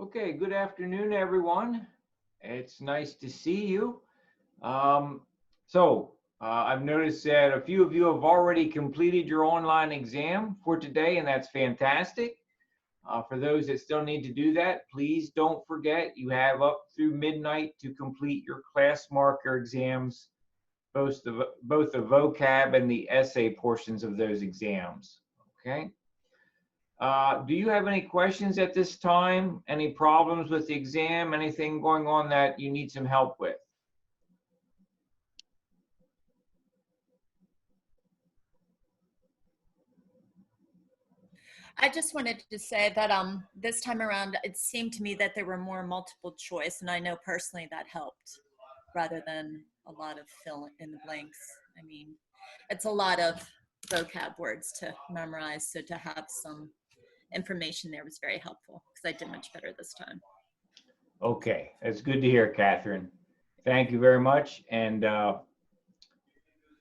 Okay, good afternoon, everyone. It's nice to see you. Um, I've noticed that a few of you have already completed your online exam for today, and that's fantastic. For those that still need to do that, please don't forget you have up through midnight to complete your class marker exams, both the vocab and the essay portions of those exams. Okay. Do you have any questions at this time? Any problems with the exam? Anything going on that you need some help with? I just wanted to say that this time around it seemed to me that there were more multiple choice, and I know personally that helped rather than a lot of fill in the blanks. I mean, it's a lot of vocab words to memorize, so to have some information there was very helpful because I did much better this time. Okay, that's good to hear, Catherine. Thank you very much. And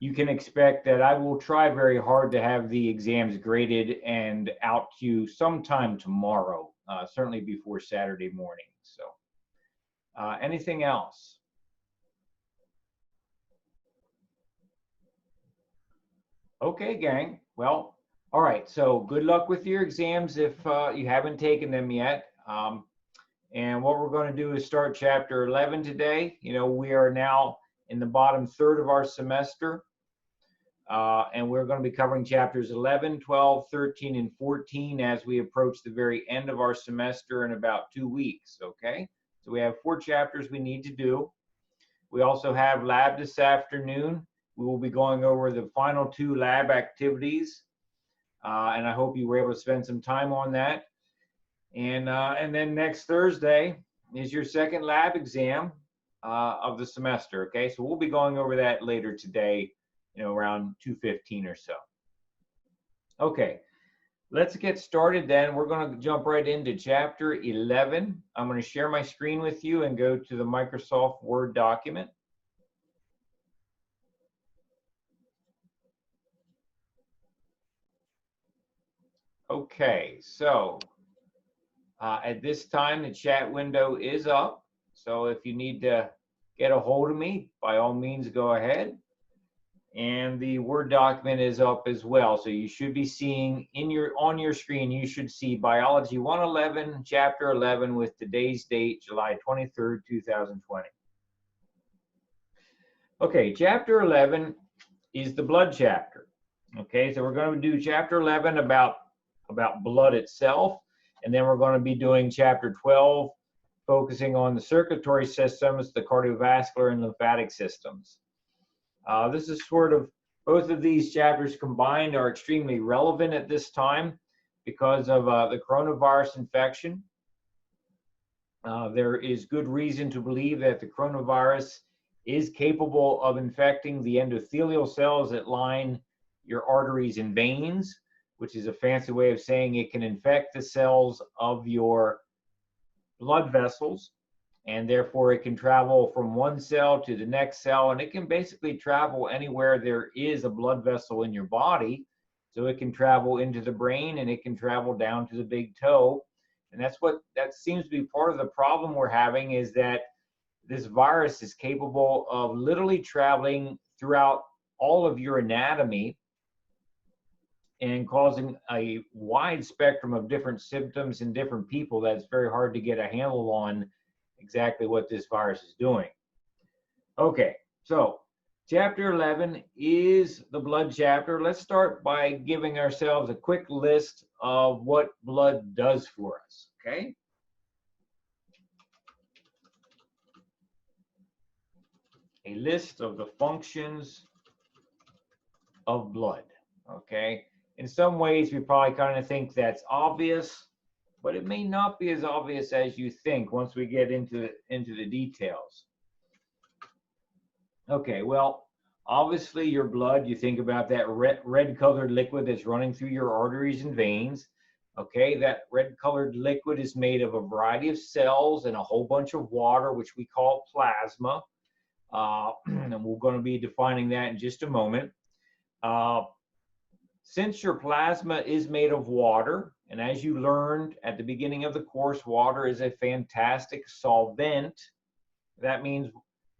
you can expect that I will try very hard to have the exams graded and out to you sometime tomorrow, certainly before Saturday morning. So anything else? Okay, gang. Well, all right. So good luck with your exams if you haven't taken them yet. And what we're going to do is start chapter 11 today. You know, we are now in the bottom third of our semester. And we're going to be covering chapters 11, 12, 13, and 14 as we approach the very end of our semester in about 2 weeks, okay? So we have 4 chapters we need to do. We also have lab this afternoon. We will be going over the final 2 lab activities, and I hope you were able to spend some time on that. And then next Thursday is your second lab exam of the semester, okay? So we'll be going over that later today, you know, around 2:15 or so. Okay, let's get started then. We're going to jump right into chapter 11. I'm going to share my screen with you and go to the Microsoft Word document. Okay, so at this time, the chat window is up. So if you need to get a hold of me, by all means, go ahead. And the Word document is up as well. So you should be seeing on your screen, you should see Biology 111, Chapter 11 with today's date, July 23rd, 2020. Okay, Chapter 11 is the blood chapter. Okay, so we're going to do Chapter 11 about blood itself. And then we're going to be doing Chapter 12, focusing on the circulatory systems, the cardiovascular and lymphatic systems. This is sort of, both of these chapters combined are extremely relevant at this time because of the coronavirus infection. There is good reason to believe that the coronavirus is capable of infecting the endothelial cells that line your arteries and veins, which is a fancy way of saying it can infect the cells of your blood vessels. And therefore it can travel from one cell to the next cell, and it can basically travel anywhere there is a blood vessel in your body. So it can travel into the brain and it can travel down to the big toe. And that seems to be part of the problem we're having, is that this virus is capable of literally traveling throughout all of your anatomy and causing a wide spectrum of different symptoms in different people that's very hard to get a handle on exactly what this virus is doing. Okay, so chapter 11 is the blood chapter. Let's start by giving ourselves a quick list of what blood does for us, okay? A list of the functions of blood, okay? In some ways, we probably kind of think that's obvious, but it may not be as obvious as you think once we get into the details. Okay, well, obviously your blood, you think about that red colored liquid that's running through your arteries and veins. Okay, that red colored liquid is made of a variety of cells and a whole bunch of water, which we call plasma. And we're going to be defining that in just a moment. Since your plasma is made of water, And as you learned at the beginning of the course, water is a fantastic solvent. That means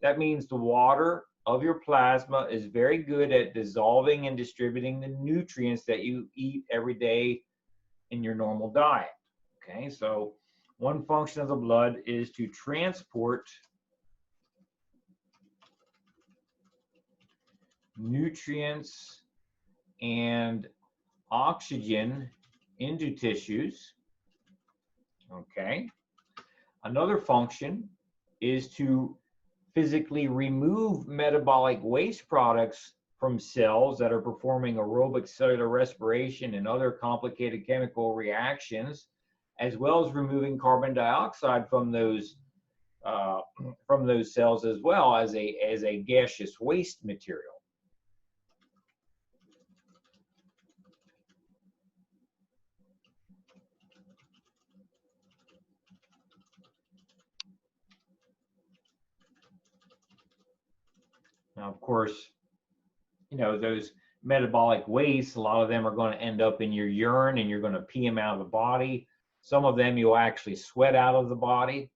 the water of your plasma is very good at dissolving and distributing the nutrients that you eat every day in your normal diet. Okay, so one function of the blood is to transport nutrients and oxygen into tissues. Okay. Another function is to physically remove metabolic waste products from cells that are performing aerobic cellular respiration and other complicated chemical reactions, as well as removing carbon dioxide from those cells as well as a gaseous waste material. Now, of course, those metabolic wastes, a lot of them are going to end up in your urine and you're going to pee them out of the body. Some of them you'll actually sweat out of the body.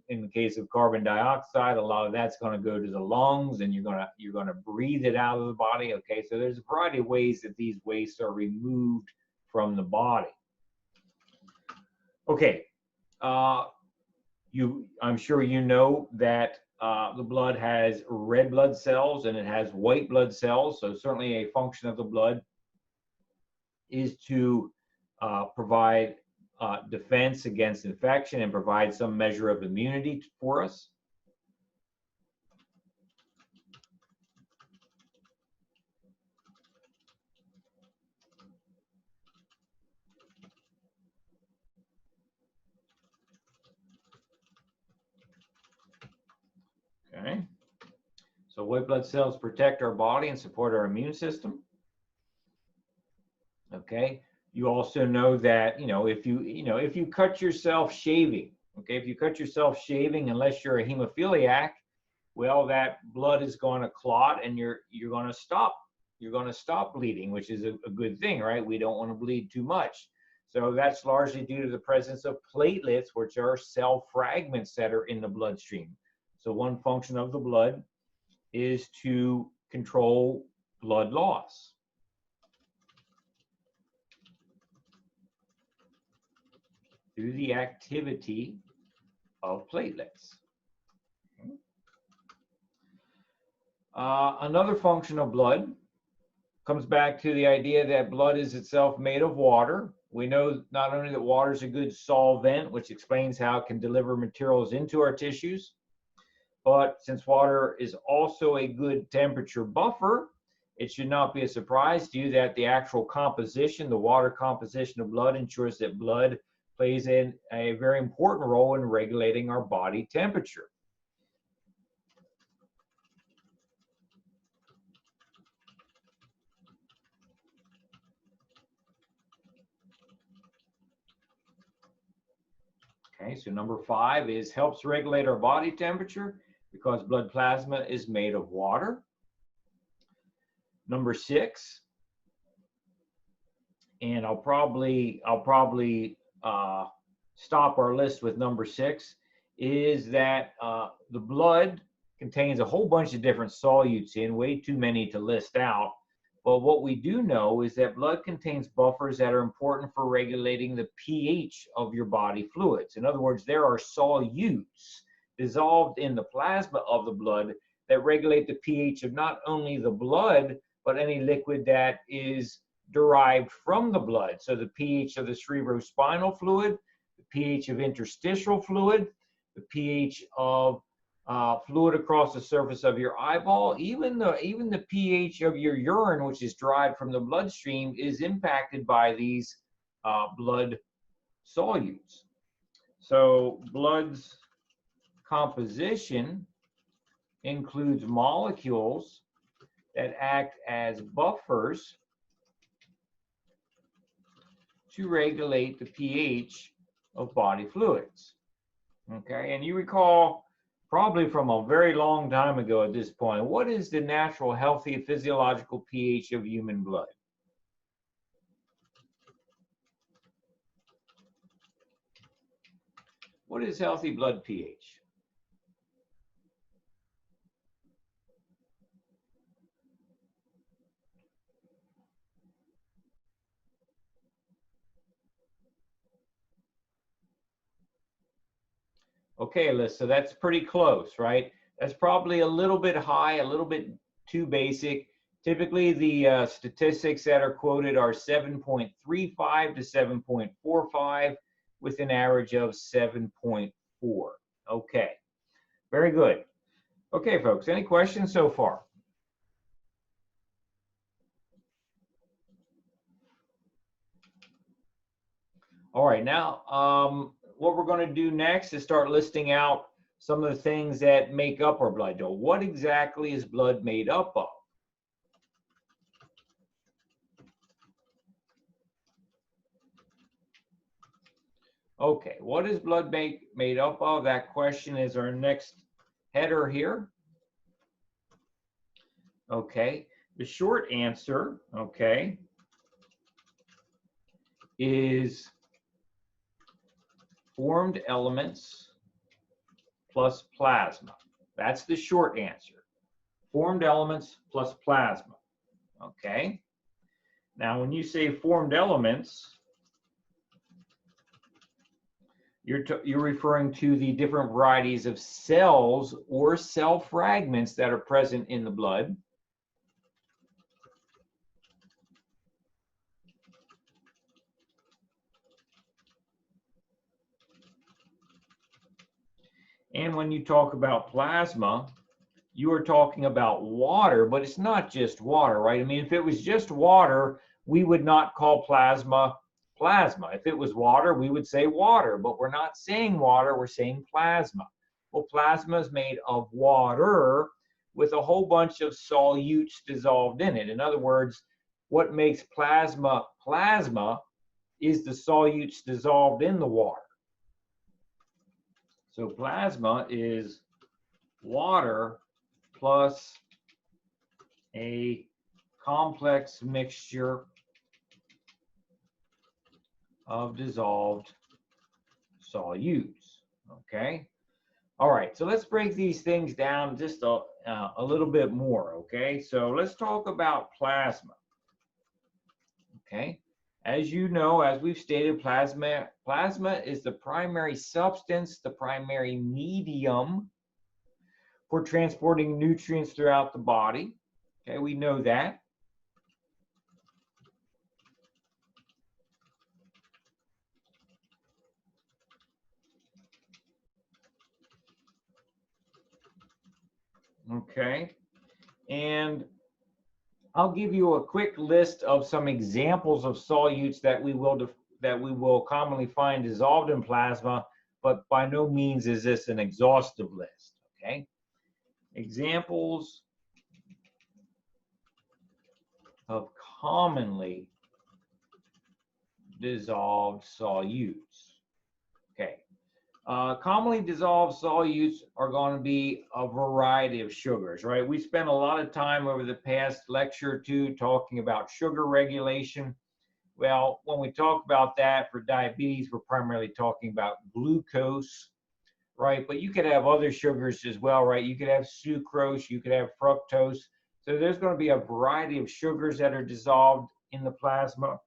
In the case of carbon dioxide, a lot of that's going to go to the lungs and you're going to breathe it out of the body. Okay, so there's a variety of ways that these wastes are removed from the body. Okay, I'm sure you know that the blood has red blood cells and it has white blood cells. So certainly a function of the blood is to provide defense against infection and provide some measure of immunity for us. Okay. So white blood cells protect our body and support our immune system. Okay. You also know that, if you cut yourself shaving, okay, if you cut yourself shaving, unless you're a hemophiliac, well, that blood is going to clot and you're going to stop bleeding, which is a good thing, right? We don't want to bleed too much. So that's largely due to the presence of platelets, which are cell fragments that are in the bloodstream. So one function of the blood is to control blood loss. Through the activity of platelets. Another function of blood comes back to the idea that blood is itself made of water. We know not only that water is a good solvent, which explains how it can deliver materials into our tissues, but since water is also a good temperature buffer, it should not be a surprise to you that the actual composition, the water composition of blood, ensures that blood plays a very important role in regulating our body temperature. Okay, so number 5 is helps regulate our body temperature because blood plasma is made of water. Number 6, and I'll probably stop our list with number 6, is that the blood contains a whole bunch of different solutes in, way too many to list out. But what we do know is that blood contains buffers that are important for regulating the pH of your body fluids. In other words, there are solutes dissolved in the plasma of the blood that regulate the pH of not only the blood, but any liquid that is derived from the blood. So the pH of the cerebrospinal fluid, the pH of interstitial fluid, the pH of fluid across the surface of your eyeball, even the pH of your urine, which is derived from the bloodstream, is impacted by these blood solutes. So blood's composition includes molecules that act as buffers to regulate the pH of body fluids. Okay, and you recall probably from a very long time ago at this point, what is the natural, healthy, physiological pH of human blood? What is healthy blood pH? Okay, Alyssa, that's pretty close, right? That's probably a little bit high, a little bit too basic. Typically, the statistics that are quoted are 7.35 to 7.45 with an average of 7.4. Okay, very good. Okay, folks, any questions so far? All right, now what we're going to do next is start listing out some of the things that make up our blood. What exactly is blood made up of? Okay, what is blood made up of? That question is our next header here. Okay, the short answer, okay, is formed elements plus plasma. That's the short answer. Formed elements plus plasma. Okay. Now, when you say formed elements, you're referring to the different varieties of cells or cell fragments that are present in the blood. And when you talk about plasma, you are talking about water, but it's not just water, right? I mean, if it was just water, we would not call plasma plasma. If it was water, we would say water, but we're not saying water, we're saying plasma. Well, plasma is made of water with a whole bunch of solutes dissolved in it. In other words, what makes plasma plasma is the solutes dissolved in the water. So plasma is water plus a complex mixture of dissolved solutes. Okay. All right. So let's break these things down just a little bit more. Okay. So let's talk about plasma. Okay. As you know, as we've stated, plasma is the primary substance, the primary medium for transporting nutrients throughout the body. Okay, we know that. Okay, and I'll give you a quick list of some examples of solutes that we will commonly find dissolved in plasma, but by no means is this an exhaustive list. Okay, examples of commonly dissolved solutes. Okay. Commonly dissolved solutes are going to be a variety of sugars, right? We spent a lot of time over the past lecture or two talking about sugar regulation. Well, when we talk about that for diabetes, we're primarily talking about glucose, right? But you could have other sugars as well, right? You could have sucrose, you could have fructose. So there's going to be a variety of sugars that are dissolved in the plasma.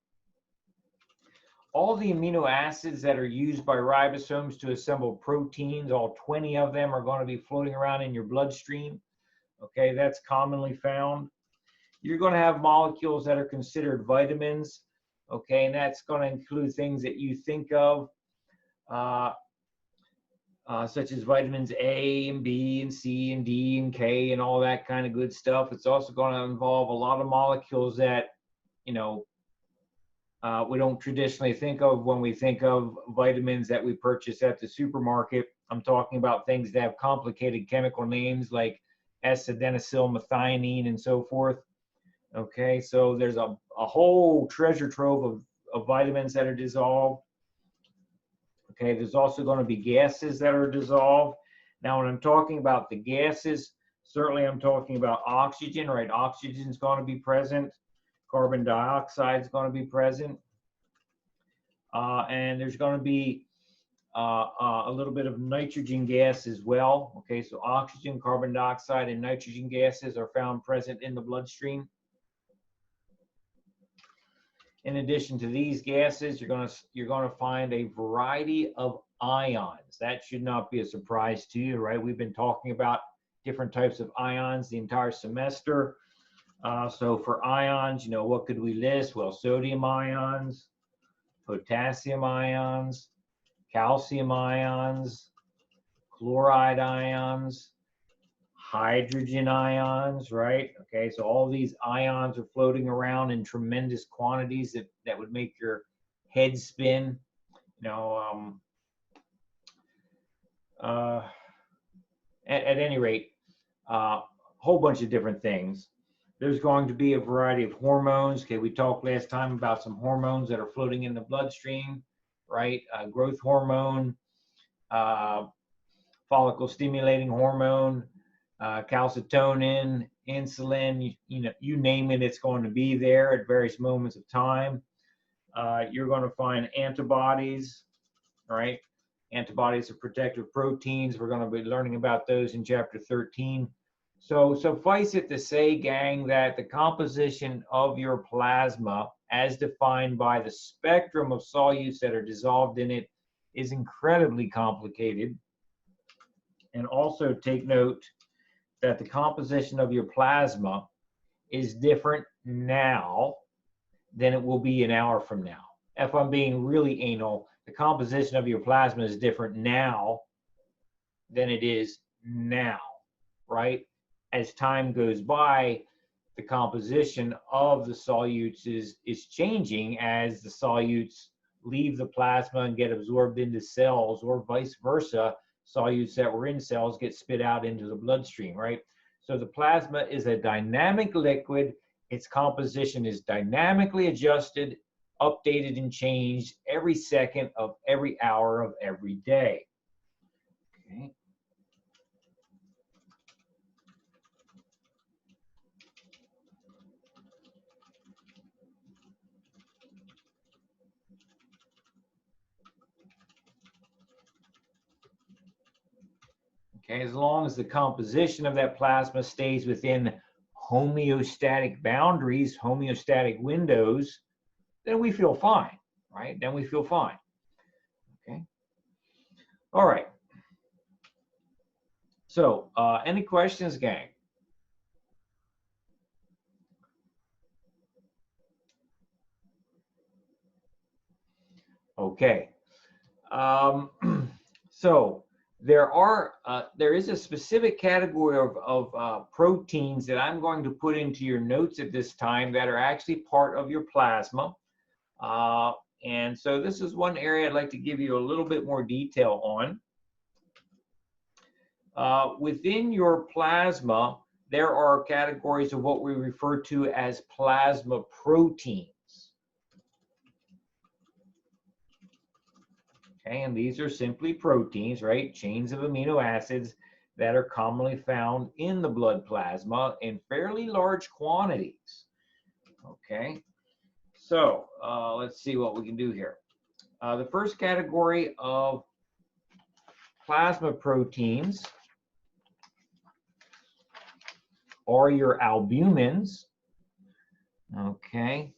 All the amino acids that are used by ribosomes to assemble proteins, all 20 of them are going to be floating around in your bloodstream. Okay, that's commonly found. You're going to have molecules that are considered vitamins. Okay, and that's going to include things that you think of, such as vitamins A and B and C and D and K and all that kind of good stuff. It's also going to involve a lot of molecules that, you know, we don't traditionally think of when we think of vitamins that we purchase at the supermarket. I'm talking about things that have complicated chemical names like S-adenosylmethionine and so forth. Okay, so there's a whole treasure trove of vitamins that are dissolved. Okay, there's also going to be gases that are dissolved. Now, when I'm talking about the gases, certainly I'm talking about oxygen, right? Oxygen is going to be present. Carbon dioxide is going to be present. And there's going to be a little bit of nitrogen gas as well. Okay, so oxygen, carbon dioxide, and nitrogen gases are found present in the bloodstream. In addition to these gases, you're gonna find a variety of ions. That should not be a surprise to you, right? We've been talking about different types of ions the entire semester. So for ions, you know, what could we list? Well, sodium ions, potassium ions, calcium ions, chloride ions, hydrogen ions, right? Okay, so all these ions are floating around in tremendous quantities that would make your head spin. You know, at any rate, a whole bunch of different things. There's going to be a variety of hormones. Okay, we talked last time about some hormones that are floating in the bloodstream, right? Growth hormone, follicle stimulating hormone, calcitonin, insulin, you know, you name it, it's going to be there at various moments of time. You're going to find antibodies, right? Antibodies are protective proteins. We're going to be learning about those in chapter 13. So suffice it to say, gang, that the composition of your plasma, as defined by the spectrum of solutes that are dissolved in it, is incredibly complicated. And also take note that the composition of your plasma is different now than it will be an hour from now. If I'm being really anal, the composition of your plasma is different now than it is now, right? As time goes by, the composition of the solutes is changing as the solutes leave the plasma and get absorbed into cells, or vice versa. Solutes that were in cells get spit out into the bloodstream, right? So the plasma is a dynamic liquid. Its composition is dynamically adjusted, updated, and changed every second of every hour of every day. Okay. Okay, as long as the composition of that plasma stays within homeostatic boundaries, homeostatic windows, then we feel fine, right? Then we feel fine. Okay. All right. So, any questions, gang? Okay. So there is a specific category of proteins that I'm going to put into your notes at this time that are actually part of your plasma. And so this is one area I'd like to give you a little bit more detail on. Within your plasma, there are categories of what we refer to as plasma proteins. Okay, and these are simply proteins, right? Chains of amino acids that are commonly found in the blood plasma in fairly large quantities. Okay, so let's see what we can do here. The first category of plasma proteins are your albumins. Okay,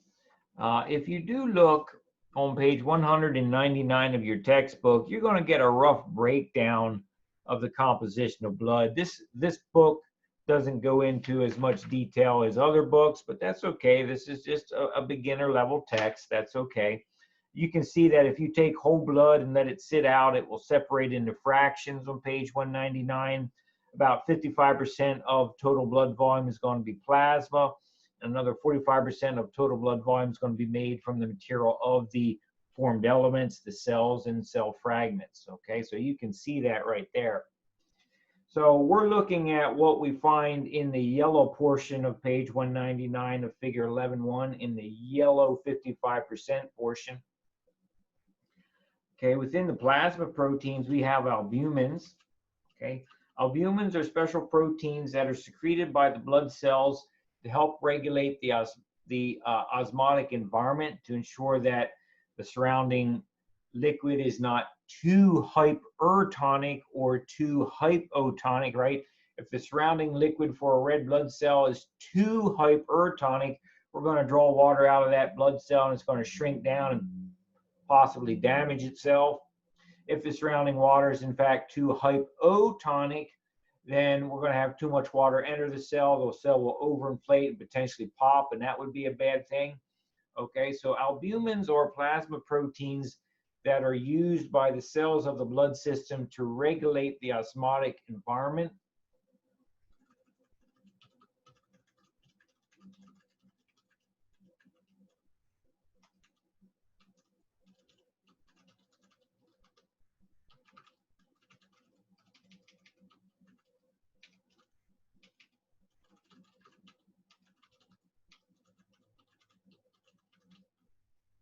if you do look on page 199 of your textbook, you're going to get a rough breakdown of the composition of blood. This book doesn't go into as much detail as other books, but that's okay. This is just a beginner level text. That's okay. You can see that if you take whole blood and let it sit out, it will separate into fractions on page 199. About 55% of total blood volume is going to be plasma. Another 45% of total blood volume is going to be made from the material of the formed elements, the cells and cell fragments. Okay, so you can see that right there. So we're looking at what we find in the yellow portion of page 199 of figure 11.1, in the yellow 55% portion. Okay, within the plasma proteins, we have albumins. Okay, albumins are special proteins that are secreted by the blood cells to help regulate the osmotic environment, to ensure that the surrounding liquid is not too hypertonic or too hypotonic, right? If the surrounding liquid for a red blood cell is too hypertonic, we're going to draw water out of that blood cell and it's going to shrink down and possibly damage itself. If the surrounding water is in fact too hypotonic, then we're going to have too much water enter the cell. The cell will overinflate and potentially pop, and that would be a bad thing. Okay, so albumins are plasma proteins that are used by the cells of the blood system to regulate the osmotic environment.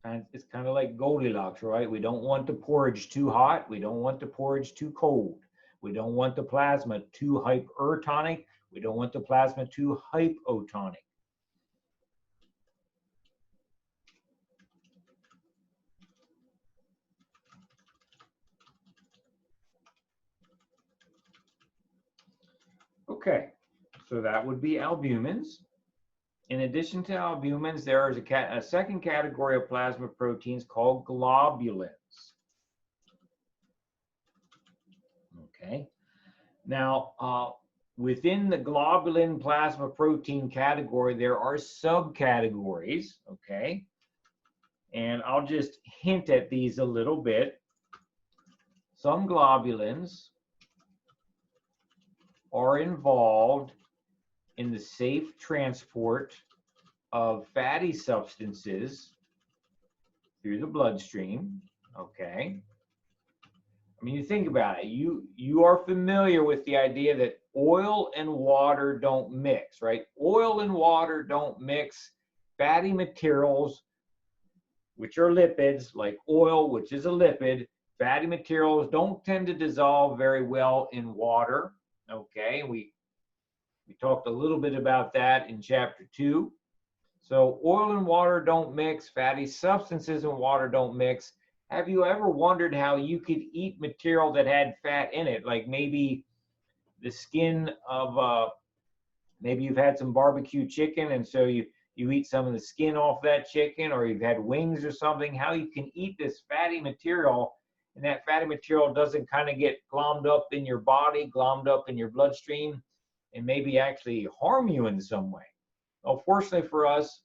And it's kind of like Goldilocks, right? We don't want the porridge too hot. We don't want the porridge too cold. We don't want the plasma too hypertonic. We don't want the plasma too hypotonic. Okay, so that would be albumins. In addition to albumins, there is a second category of plasma proteins called globulins. Okay. Now, within the globulin plasma protein category, there are subcategories, okay? And I'll just hint at these a little bit. Some globulins are involved in the safe transport of fatty substances through the bloodstream, okay? I mean, you think about it. You are familiar with the idea that oil and water don't mix, right? Oil and water don't mix. Fatty materials, which are lipids, like oil, which is a lipid, fatty materials don't tend to dissolve very well in water, okay? We talked a little bit about that in chapter 2. So oil and water don't mix, fatty substances and water don't mix. Have you ever wondered how you could eat material that had fat in it? Like maybe the skin of, maybe you've had some barbecue chicken and so you eat some of the skin off that chicken, or you've had wings or something, how you can eat this fatty material and that fatty material doesn't kind of get glommed up in your body, glommed up in your bloodstream, and maybe actually harm you in some way. Well, fortunately for us,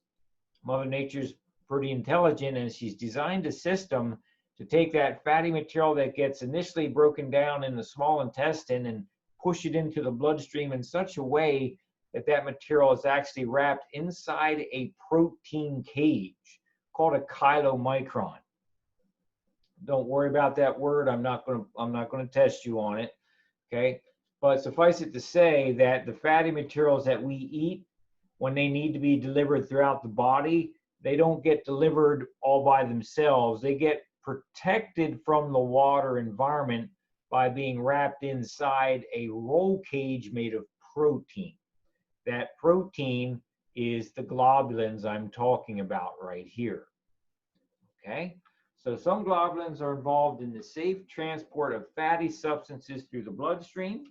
Mother Nature's pretty intelligent and she's designed a system to take that fatty material that gets initially broken down in the small intestine and push it into the bloodstream in such a way that that material is actually wrapped inside a protein cage called a chylomicron. Don't worry about that word. I'm not going to test you on it. Okay. But suffice it to say that the fatty materials that we eat, when they need to be delivered throughout the body, they don't get delivered all by themselves. They get protected from the water environment by being wrapped inside a roll cage made of protein. That protein is the globulins I'm talking about right here. Okay? So some globulins are involved in the safe transport of fatty substances through the bloodstream.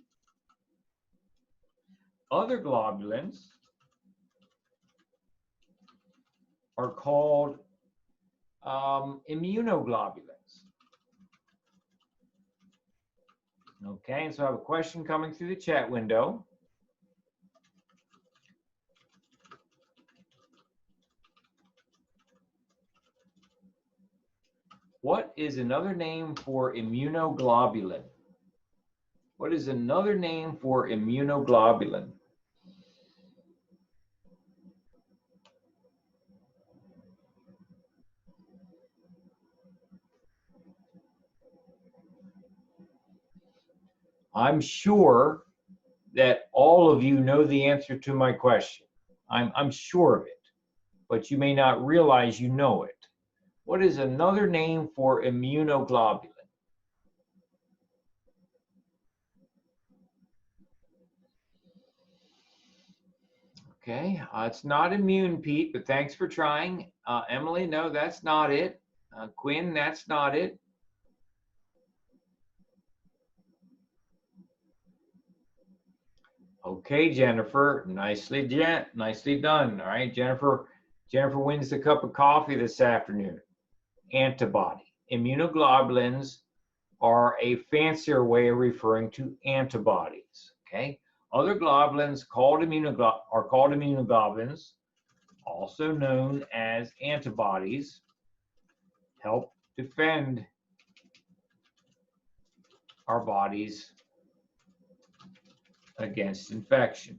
Other globulins are called immunoglobulins. Okay, and so I have a question coming through the chat window. What is another name for immunoglobulin? What is another name for immunoglobulin? I'm sure that all of you know the answer to my question. I'm sure of it, but you may not realize you know it. What is another name for immunoglobulin? Okay, it's not immune, Pete, but thanks for trying. Emily, no, that's not it. Quinn, that's not it. Okay, Jennifer, nicely done. All right, Jennifer wins the cup of coffee this afternoon. Antibody. Immunoglobulins are a fancier way of referring to antibodies. Okay, other globulins are called immunoglobulins, also known as antibodies, help defend our bodies against infection.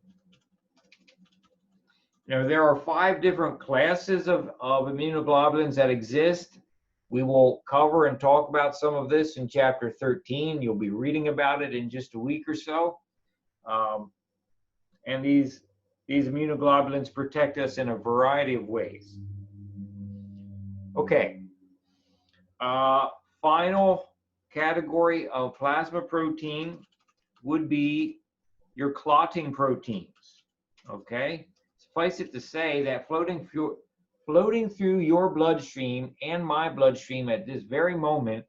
There are 5 different classes of immunoglobulins that exist. We will cover and talk about some of this in chapter 13. You'll be reading about it in just a week or so. And these immunoglobulins protect us in a variety of ways. Okay. Final category of plasma protein would be your clotting proteins. Okay. Suffice it to say that floating through your bloodstream and my bloodstream at this very moment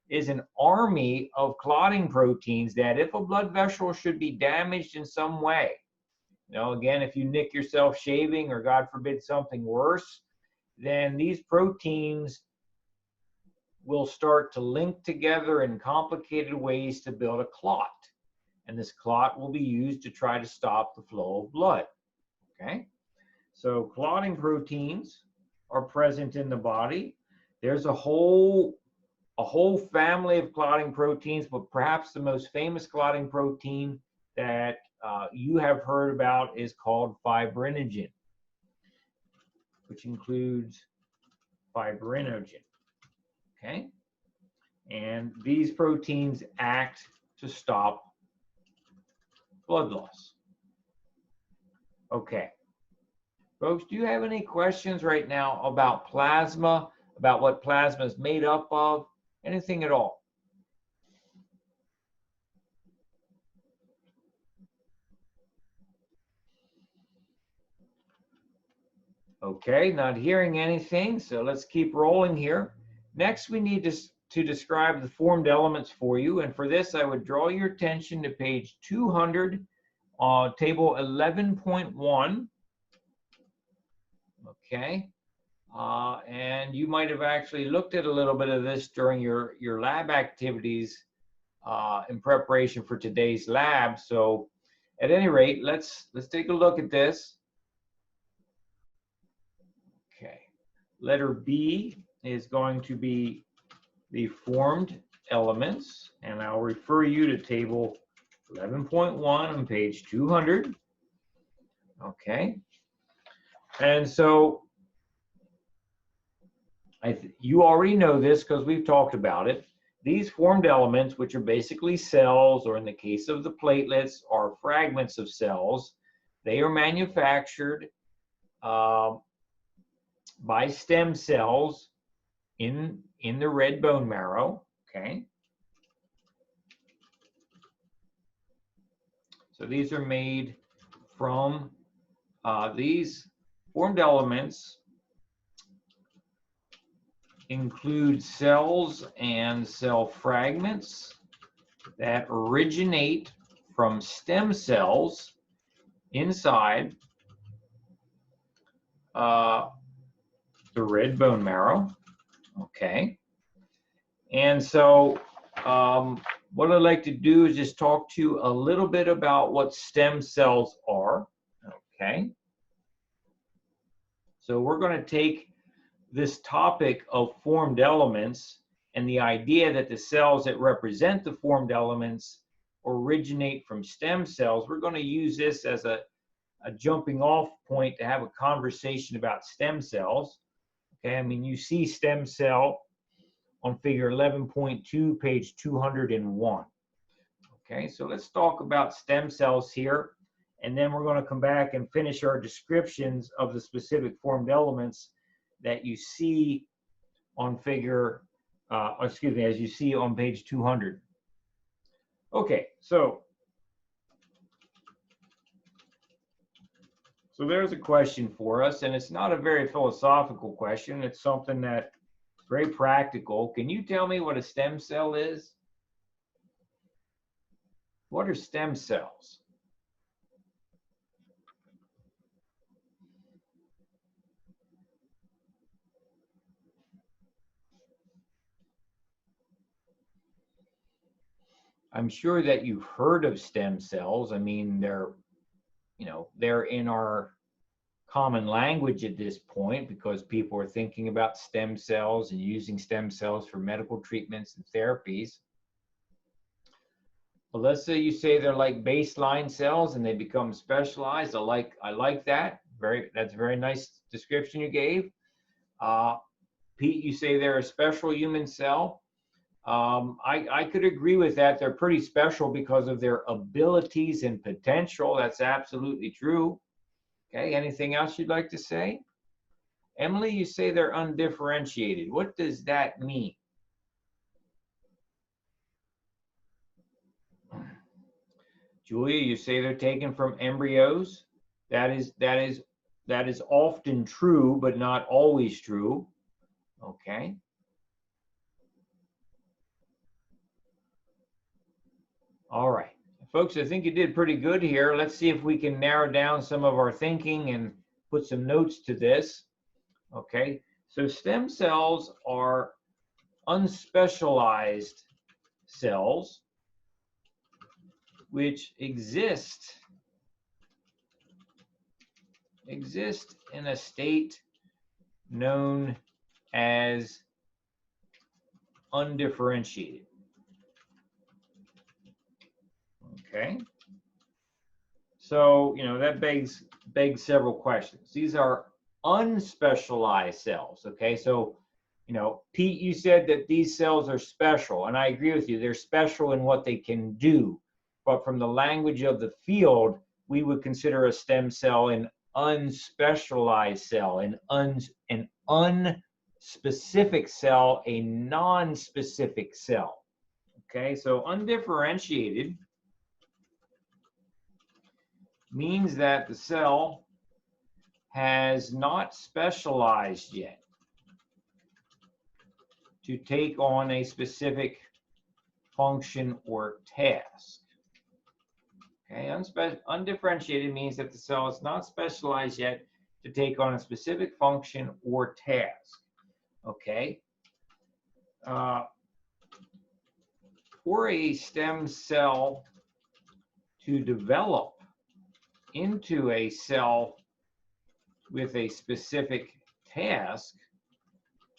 is an army of clotting proteins that if a blood vessel should be damaged in some way, again, if you nick yourself shaving or God forbid something worse, then these proteins will start to link together in complicated ways to build a clot. And this clot will be used to try to stop the flow of blood. Okay? So clotting proteins are present in the body. There's a whole family of clotting proteins, but perhaps the most famous clotting protein that you have heard about is called fibrinogen, which includes fibrinogen. Okay? And these proteins act to stop blood loss. Okay. Folks, do you have any questions right now about plasma, about what plasma is made up of, anything at all? Okay, not hearing anything, so let's keep rolling here. Next, we need to describe the formed elements for you, and for this, I would draw your attention to page 200, table 11.1. Okay, and you might have actually looked at a little bit of this during your lab activities in preparation for today's lab. So, at any rate, let's take a look at this. Okay, letter B is going to be the formed elements, and I'll refer you to table 11.1 on page 200. Okay, and so you already know this because we've talked about it. These formed elements, which are basically cells, or in the case of the platelets, are fragments of cells. They are manufactured by stem cells in the red bone marrow. Okay. So these are made from these formed elements include cells and cell fragments that originate from stem cells inside the red bone marrow. Okay. And so what I'd like to do is just talk to you a little bit about what stem cells are. Okay. So we're going to take this topic of formed elements and the idea that the cells that represent the formed elements originate from stem cells. We're going to use this as a jumping off point to have a conversation about stem cells. Okay, I mean, you see stem cell on figure 11.2, page 201. Okay, so let's talk about stem cells here, and then we're going to come back and finish our descriptions of the specific formed elements that you see on figure, as you see on page 200. Okay, so there's a question for us, and it's not a very philosophical question. It's something that's very practical. Can you tell me what a stem cell is? What are stem cells? I'm sure that you've heard of stem cells. I mean, they're in our common language at this point because people are thinking about stem cells and using stem cells for medical treatments and therapies. Well, let's say you say they're like baseline cells and they become specialized. I like that. That's a very nice description you gave. Pete, you say they're a special human cell. I could agree with that. They're pretty special because of their abilities and potential. That's absolutely true. Okay, anything else you'd like to say? Emily, you say they're undifferentiated. What does that mean? Julia, you say they're taken from embryos. That is often true, but not always true. Okay. All right. Folks, I think you did pretty good here. Let's see if we can narrow down some of our thinking and put some notes to this. Okay. So stem cells are unspecialized cells which exist in a state known as undifferentiated. Okay. So, that begs several questions. These are unspecialized cells. Okay. So, Pete, you said that these cells are special, and I agree with you. They're special in what they can do. But from the language of the field, we would consider a stem cell an unspecialized cell, an unspecific cell, a non-specific cell. Okay, so undifferentiated means that the cell has not specialized yet to take on a specific function or task. Okay, undifferentiated means that the cell is not specialized yet to take on a specific function or task. Okay. For a stem cell to develop into a cell with a specific task,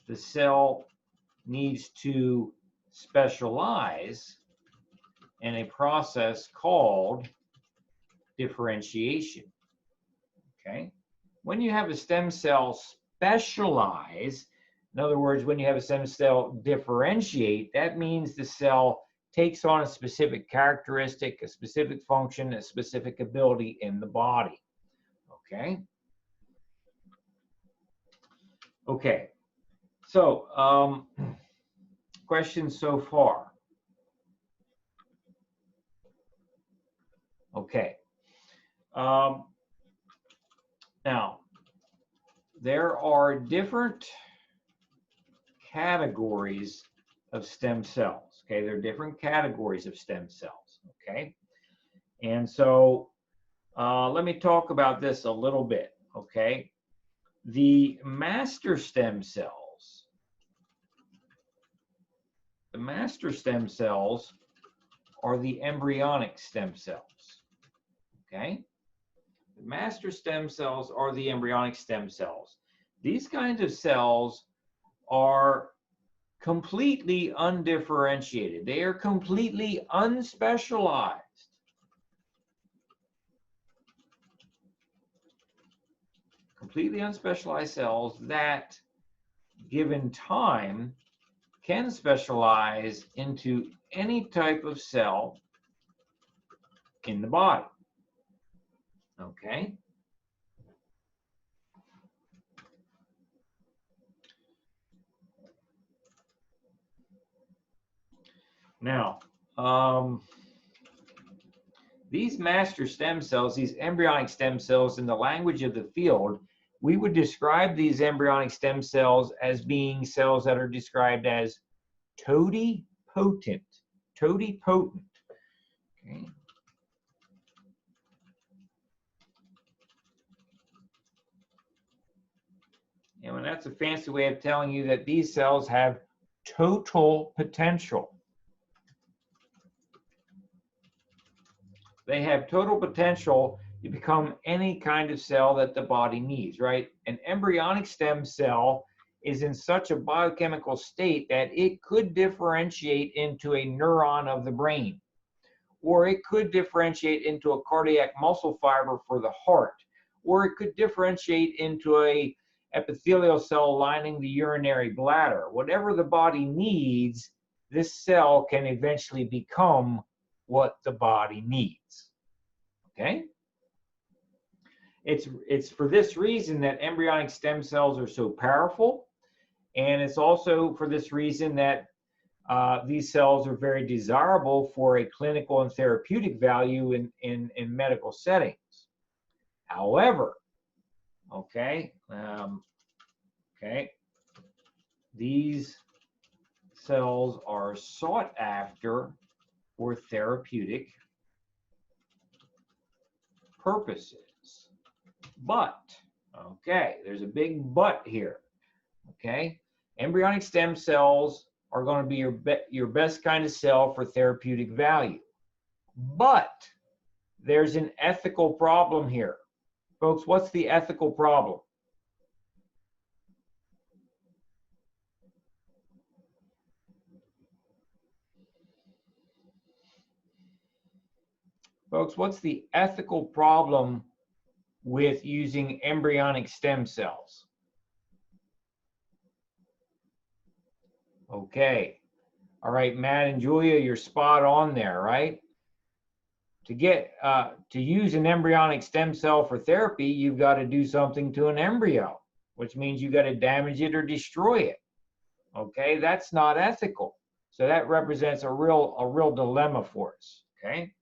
the cell needs to specialize in a process called differentiation. Okay. When you have a stem cell specialize, in other words, when you have a stem cell differentiate, that means the cell takes on a specific characteristic, a specific function, a specific ability in the body. Okay. Okay. So, questions so far? Okay. Now, there are different categories of stem cells. Okay, there are different categories of stem cells. Okay, and so let me talk about this a little bit. Okay, the master stem cells. The master stem cells are the embryonic stem cells. Okay. The master stem cells are the embryonic stem cells. These kinds of cells are completely undifferentiated. They are completely unspecialized. Completely unspecialized cells that, given time, can specialize into any type of cell in the body. Okay. Now, these master stem cells, these embryonic stem cells, in the language of the field, we would describe these embryonic stem cells as being cells that are described as totipotent. Totipotent. Okay. And that's a fancy way of telling you that these cells have total potential. they have total potential to become any kind of cell that the body needs, right? An embryonic stem cell is in such a biochemical state that it could differentiate into a neuron of the brain, or it could differentiate into a cardiac muscle fiber for the heart, or it could differentiate into a epithelial cell lining the urinary bladder. Whatever the body needs, this cell can eventually become what the body needs. Okay? It's for this reason that embryonic stem cells are so powerful, and it's also for this reason that these cells are very desirable for a clinical and therapeutic value in medical settings. However, okay, these cells are sought after for therapeutic purposes. But, okay, there's a big but here, okay? Embryonic stem cells are going to be your best kind of cell for therapeutic value. But there's an ethical problem here. Folks, what's the ethical problem? Folks, what's the ethical problem with using embryonic stem cells? Okay. All right, Matt and Julia, you're spot on there, right? To use an embryonic stem cell for therapy, you've got to do something to an embryo, which means you've got to damage it or destroy it. Okay, that's not ethical. So that represents a real dilemma for us. Okay.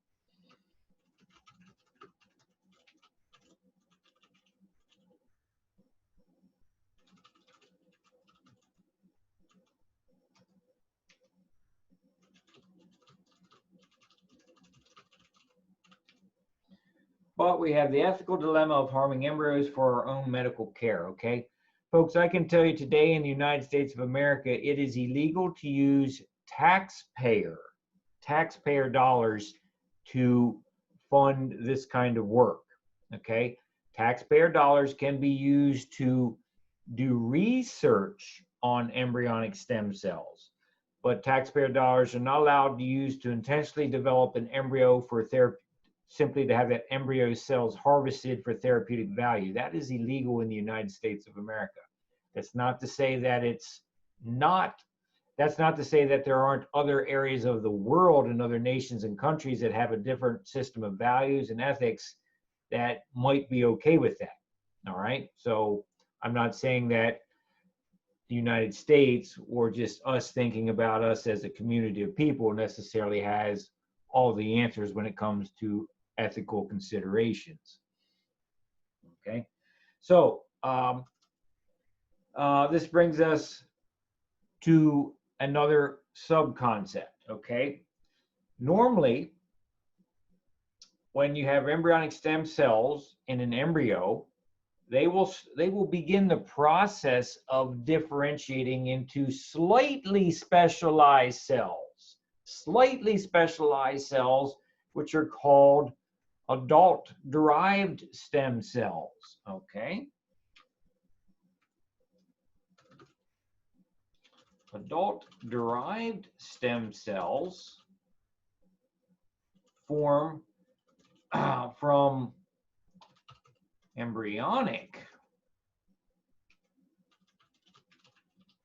But we have the ethical dilemma of harming embryos for our own medical care, okay? Folks, I can tell you today in the United States of America, it is illegal to use taxpayer dollars to fund this kind of work, okay? Taxpayer dollars can be used to do research on embryonic stem cells, but taxpayer dollars are not allowed to use to intentionally develop an embryo for therapy, simply to have that embryo cells harvested for therapeutic value. That is illegal in the United States of America. That's not to say that that's not to say that there aren't other areas of the world and other nations and countries that have a different system of values and ethics that might be okay with that. All right. So I'm not saying that the United States or just us thinking about us as a community of people necessarily has all the answers when it comes to ethical considerations. Okay, so this brings us to another sub-concept. Okay, normally when you have embryonic stem cells in an embryo, they will begin the process of differentiating into slightly specialized cells, which are called adult-derived stem cells, okay? Adult-derived stem cells form from embryonic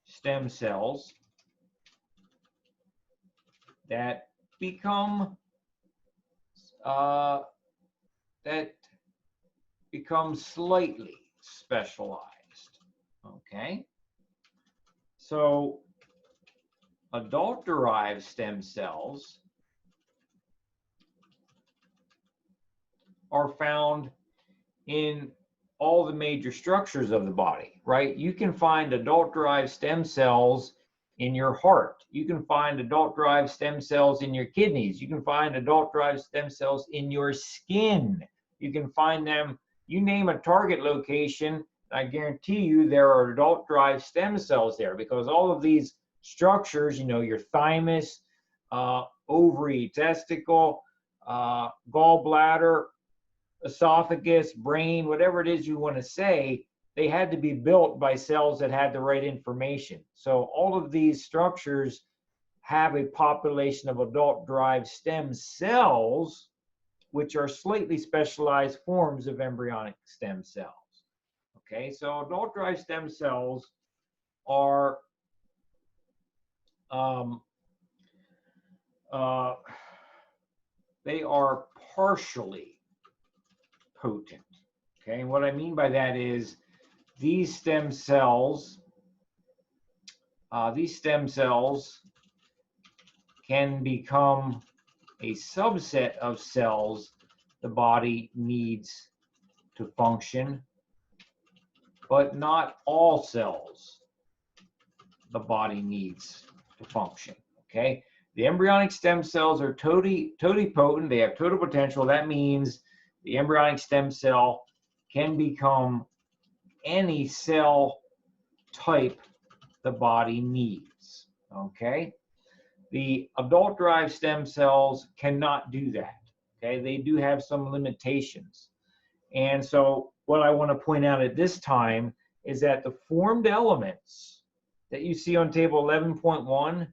stem cells that become slightly specialized. Okay, so adult-derived stem cells are found in all the major structures of the body, right? You can find adult-derived stem cells in your heart. You can find adult-derived stem cells in your kidneys. You can find adult-derived stem cells in your skin. You can find them, you name a target location, I guarantee you there are adult-derived stem cells there, because all of these structures, you know, your thymus, ovary, testicle, gallbladder, esophagus, brain, whatever it is you want to say, they had to be built by cells that had the right information. So all of these structures have a population of adult-derived stem cells, which are slightly specialized forms of embryonic stem cells. Okay, so adult-derived stem cells are they are partially potent. Okay, and what I mean by that is these stem cells can become a subset of cells the body needs to function, but not all cells the body needs to function. Okay, the embryonic stem cells are totipotent. They have total potential. That means the embryonic stem cell can become any cell type the body needs. Okay, the adult-derived stem cells cannot do that. Okay, they do have some limitations. And so what I want to point out at this time is that the formed elements that you see on table 11.1,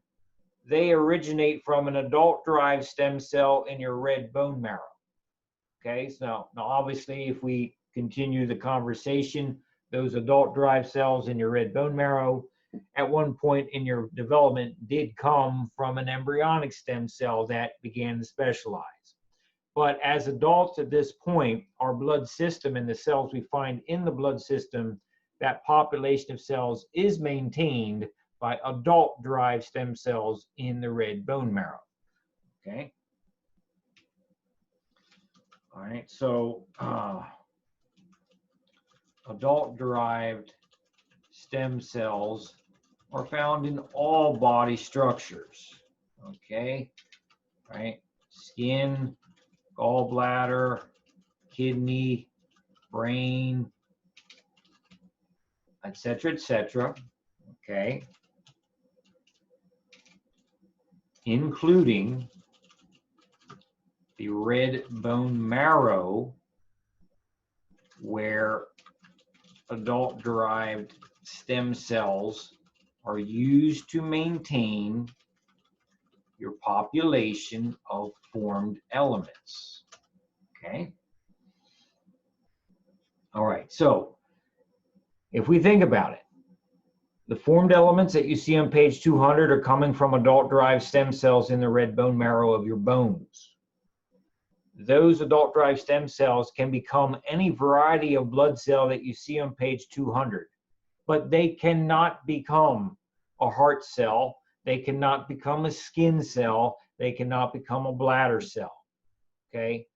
they originate from an adult-derived stem cell in your red bone marrow. Okay, so now obviously if we continue the conversation, those adult-derived cells in your red bone marrow at one point in your development did come from an embryonic stem cell that began to specialize. But as adults at this point, our blood system and the cells we find in the blood system, that population of cells is maintained by adult-derived stem cells in the red bone marrow. Okay. All right. So adult-derived stem cells are found in all body structures. Okay. Right. Skin, gallbladder, kidney, brain, etc., etc. Okay, including the red bone marrow, where adult-derived stem cells are used to maintain your population of formed elements. Okay. All right. So if we think about it, the formed elements that you see on page 200 are coming from adult-derived stem cells in the red bone marrow of your bones. Those adult-derived stem cells can become any variety of blood cell that you see on page 200, but they cannot become a heart cell. They cannot become a skin cell. They cannot become a bladder cell. Okay?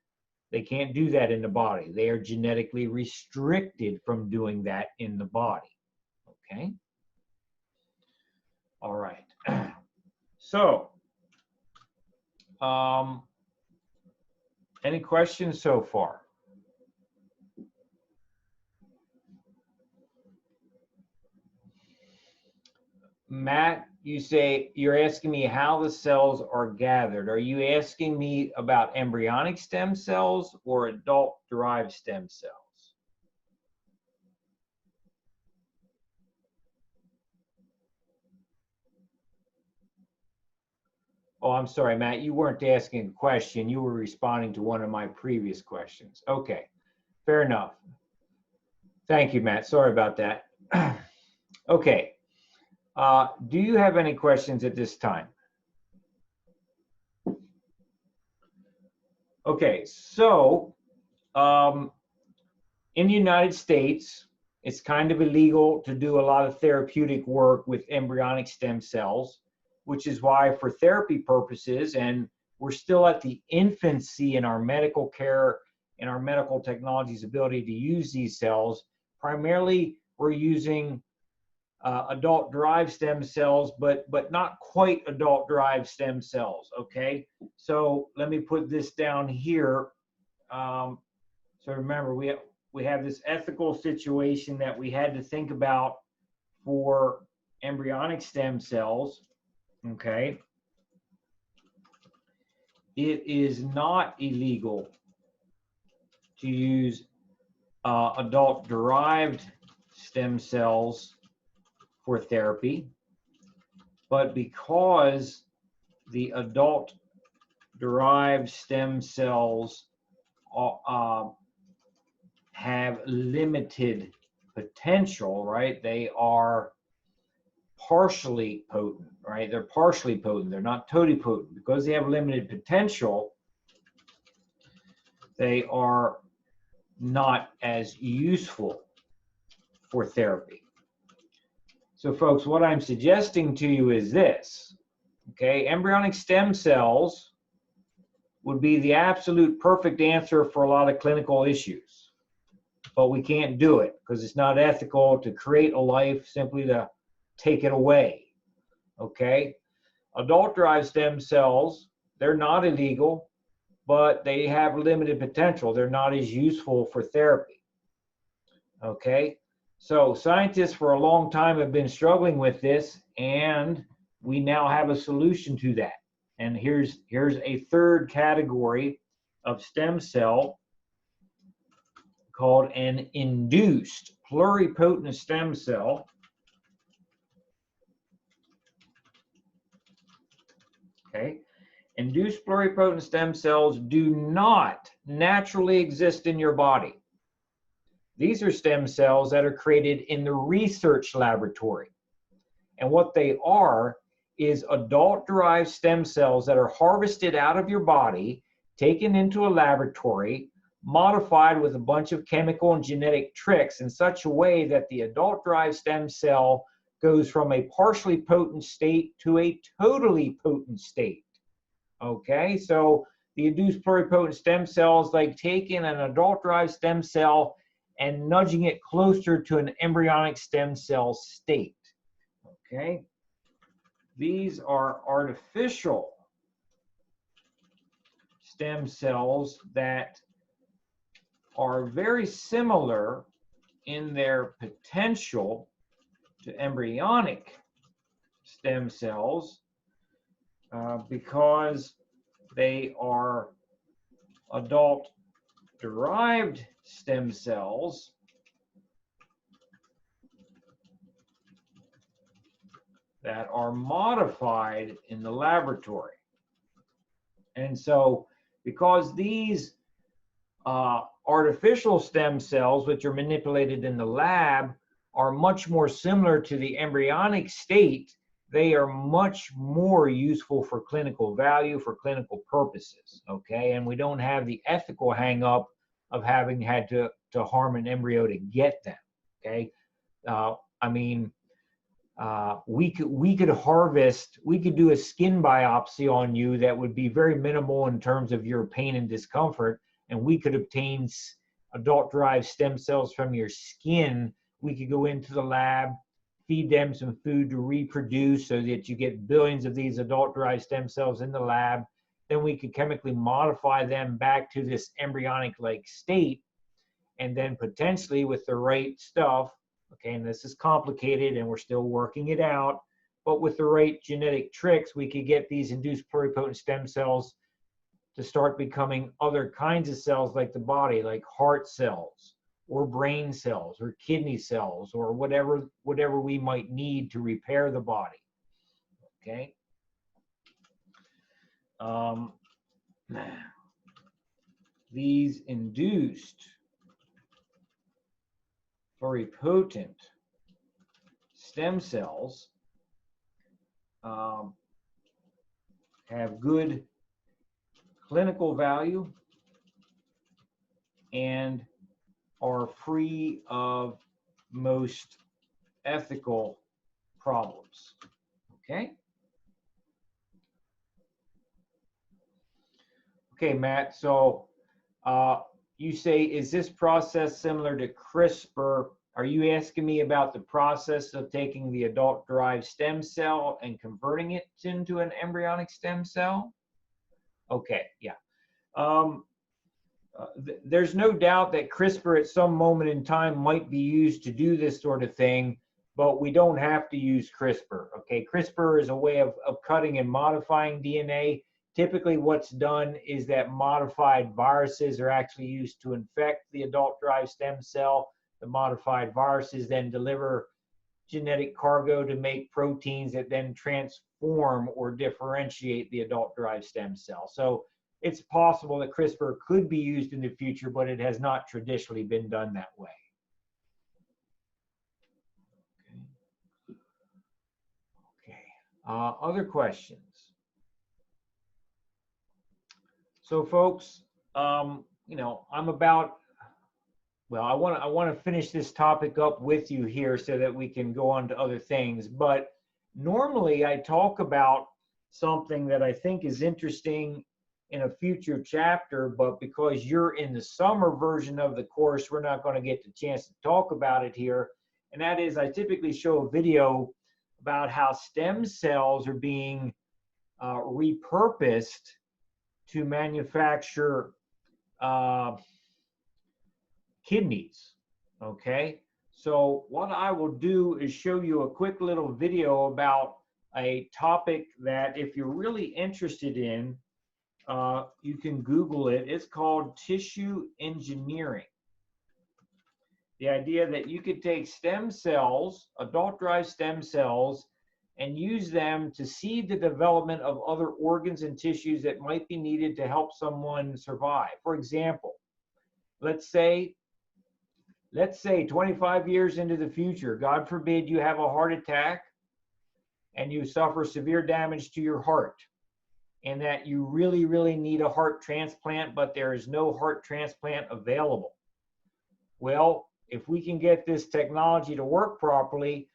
They can't do that in the body. They are genetically restricted from doing that in the body. Okay? All right. So, any questions so far? Matt, you say you're asking me how the cells are gathered. Are you asking me about embryonic stem cells or adult-derived stem cells? Oh, I'm sorry, Matt, you weren't asking a question. You were responding to one of my previous questions. Okay, fair enough. Thank you, Matt. Sorry about that. Okay. Do you have any questions at this time? Okay, so in the United States, it's kind of illegal to do a lot of therapeutic work with embryonic stem cells, which is why for therapy purposes, and we're still at the infancy in our medical care and our medical technology's ability to use these cells, primarily we're using adult-derived stem cells, but not quite adult-derived stem cells, okay? So let me put this down here. So remember, we have this ethical situation that we had to think about for embryonic stem cells, okay? it is not illegal to use adult-derived stem cells for therapy, but because the adult-derived stem cells have limited potential, right? They are partially potent, right? They're partially potent. They're not totally potent. Because they have limited potential, they are not as useful for therapy. So folks, what I'm suggesting to you is this, okay? Embryonic stem cells would be the absolute perfect answer for a lot of clinical issues, but we can't do it because it's not ethical to create a life simply to take it away, okay? Adult-derived stem cells, they're not illegal, but they have limited potential. They're not as useful for therapy, okay? So scientists for a long time have been struggling with this, and we now have a solution to that. And here's a third category of stem cell called an induced pluripotent stem cell. Okay, induced pluripotent stem cells do not naturally exist in your body. These are stem cells that are created in the research laboratory. And what they are is adult-derived stem cells that are harvested out of your body, taken into a laboratory, modified with a bunch of chemical and genetic tricks in such a way that the adult-derived stem cell goes from a partially potent state to a totally potent state. Okay, so the induced pluripotent stem cells like taking an adult-derived stem cell and nudging it closer to an embryonic stem cell state. Okay, these are artificial stem cells that are very similar in their potential to embryonic stem cells because they are adult-derived stem cells that are modified in the laboratory. And so because these artificial stem cells, which are manipulated in the lab, are much more similar to the embryonic state, they are much more useful for clinical value, for clinical purposes, okay? And we don't have the ethical hang-up of having had to harm an embryo to get them, okay? I mean, we could harvest, we could do a skin biopsy on you that would be very minimal in terms of your pain and discomfort, and we could obtain adult-derived stem cells from your skin. We could go into the lab, feed them some food to reproduce so that you get billions of these adult-derived stem cells in the lab. Then we could chemically modify them back to this embryonic-like state, and then potentially with the right stuff, okay, and this is complicated and we're still working it out, but with the right genetic tricks, we could get these induced pluripotent stem cells to start becoming other kinds of cells like the body, like heart cells or brain cells or kidney cells or whatever we might need to repair the body, okay? These induced pluripotent stem cells have good clinical value and are free of most ethical problems, okay? Okay, Matt, so you say, is this process similar to CRISPR? Are you asking me about the process of taking the adult-derived stem cell and converting it into an embryonic stem cell? Okay, yeah. There's no doubt that CRISPR at some moment in time might be used to do this sort of thing, but we don't have to use CRISPR, okay? CRISPR is a way of cutting and modifying DNA. typically what's done is that modified viruses are actually used to infect the adult-derived stem cell. The modified viruses then deliver genetic cargo to make proteins that then transform or differentiate the adult-derived stem cell. So it's possible that CRISPR could be used in the future, but it has not traditionally been done that way. Okay. Other questions? So folks, you know, I want to finish this topic up with you here so that we can go on to other things. But normally I talk about something that I think is interesting in a future chapter, but because you're in the summer version of the course, we're not going to get the chance to talk about it here. And that is, I typically show a video about how stem cells are being repurposed to manufacture kidneys. Okay, so what I will do is show you a quick little video about a topic that, if you're really interested in, you can Google it. It's called tissue engineering. The idea that you could take stem cells, adult-derived stem cells, and use them to seed the development of other organs and tissues that might be needed to help someone survive. For example, let's say 25 years into the future, God forbid you have a heart attack and you suffer severe damage to your heart, and that you really, really need a heart transplant, but there is no heart transplant available. Well, if we can get this technology to work properly,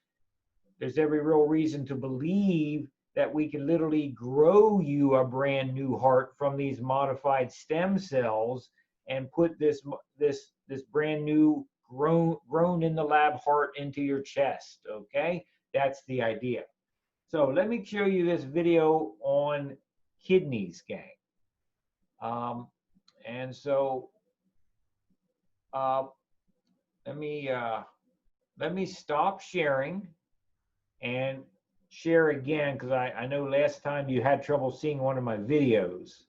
there's every real reason to believe that we can literally grow you a brand new heart from these modified stem cells and put this brand new grown in the lab heart into your chest. Okay, that's the idea. So let me show you this video on kidneys, gang. And so let me stop sharing and share again, because I know last time you had trouble seeing one of my videos.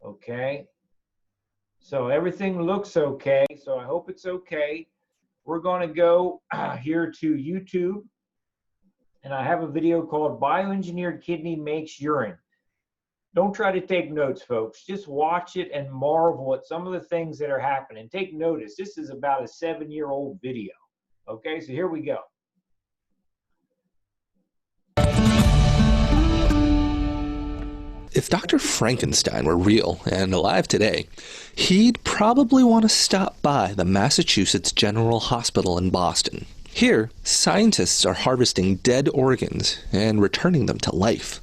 Okay, so everything looks okay, so I hope it's okay. We're going to go here to YouTube, and I have a video called Bioengineered Kidney Makes Urine. Don't try to take notes, folks. Just watch it and marvel at some of the things that are happening. Take notice. This is about a 7-year-old video. Okay, so here we go. If Dr. Frankenstein were real and alive today, he'd probably want to stop by the Massachusetts General Hospital in Boston. Here, scientists are harvesting dead organs and returning them to life.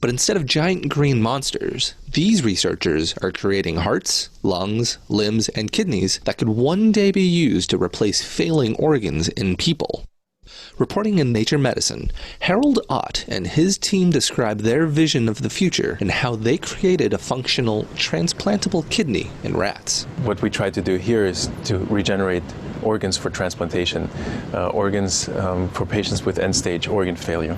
But instead of giant green monsters, these researchers are creating hearts, lungs, limbs, and kidneys that could one day be used to replace failing organs in people. Reporting in Nature Medicine, Harold Ott and his team describe their vision of the future and how they created a functional, transplantable kidney in rats. What we try to do here is to regenerate organs for transplantation, organs for patients with end-stage organ failure.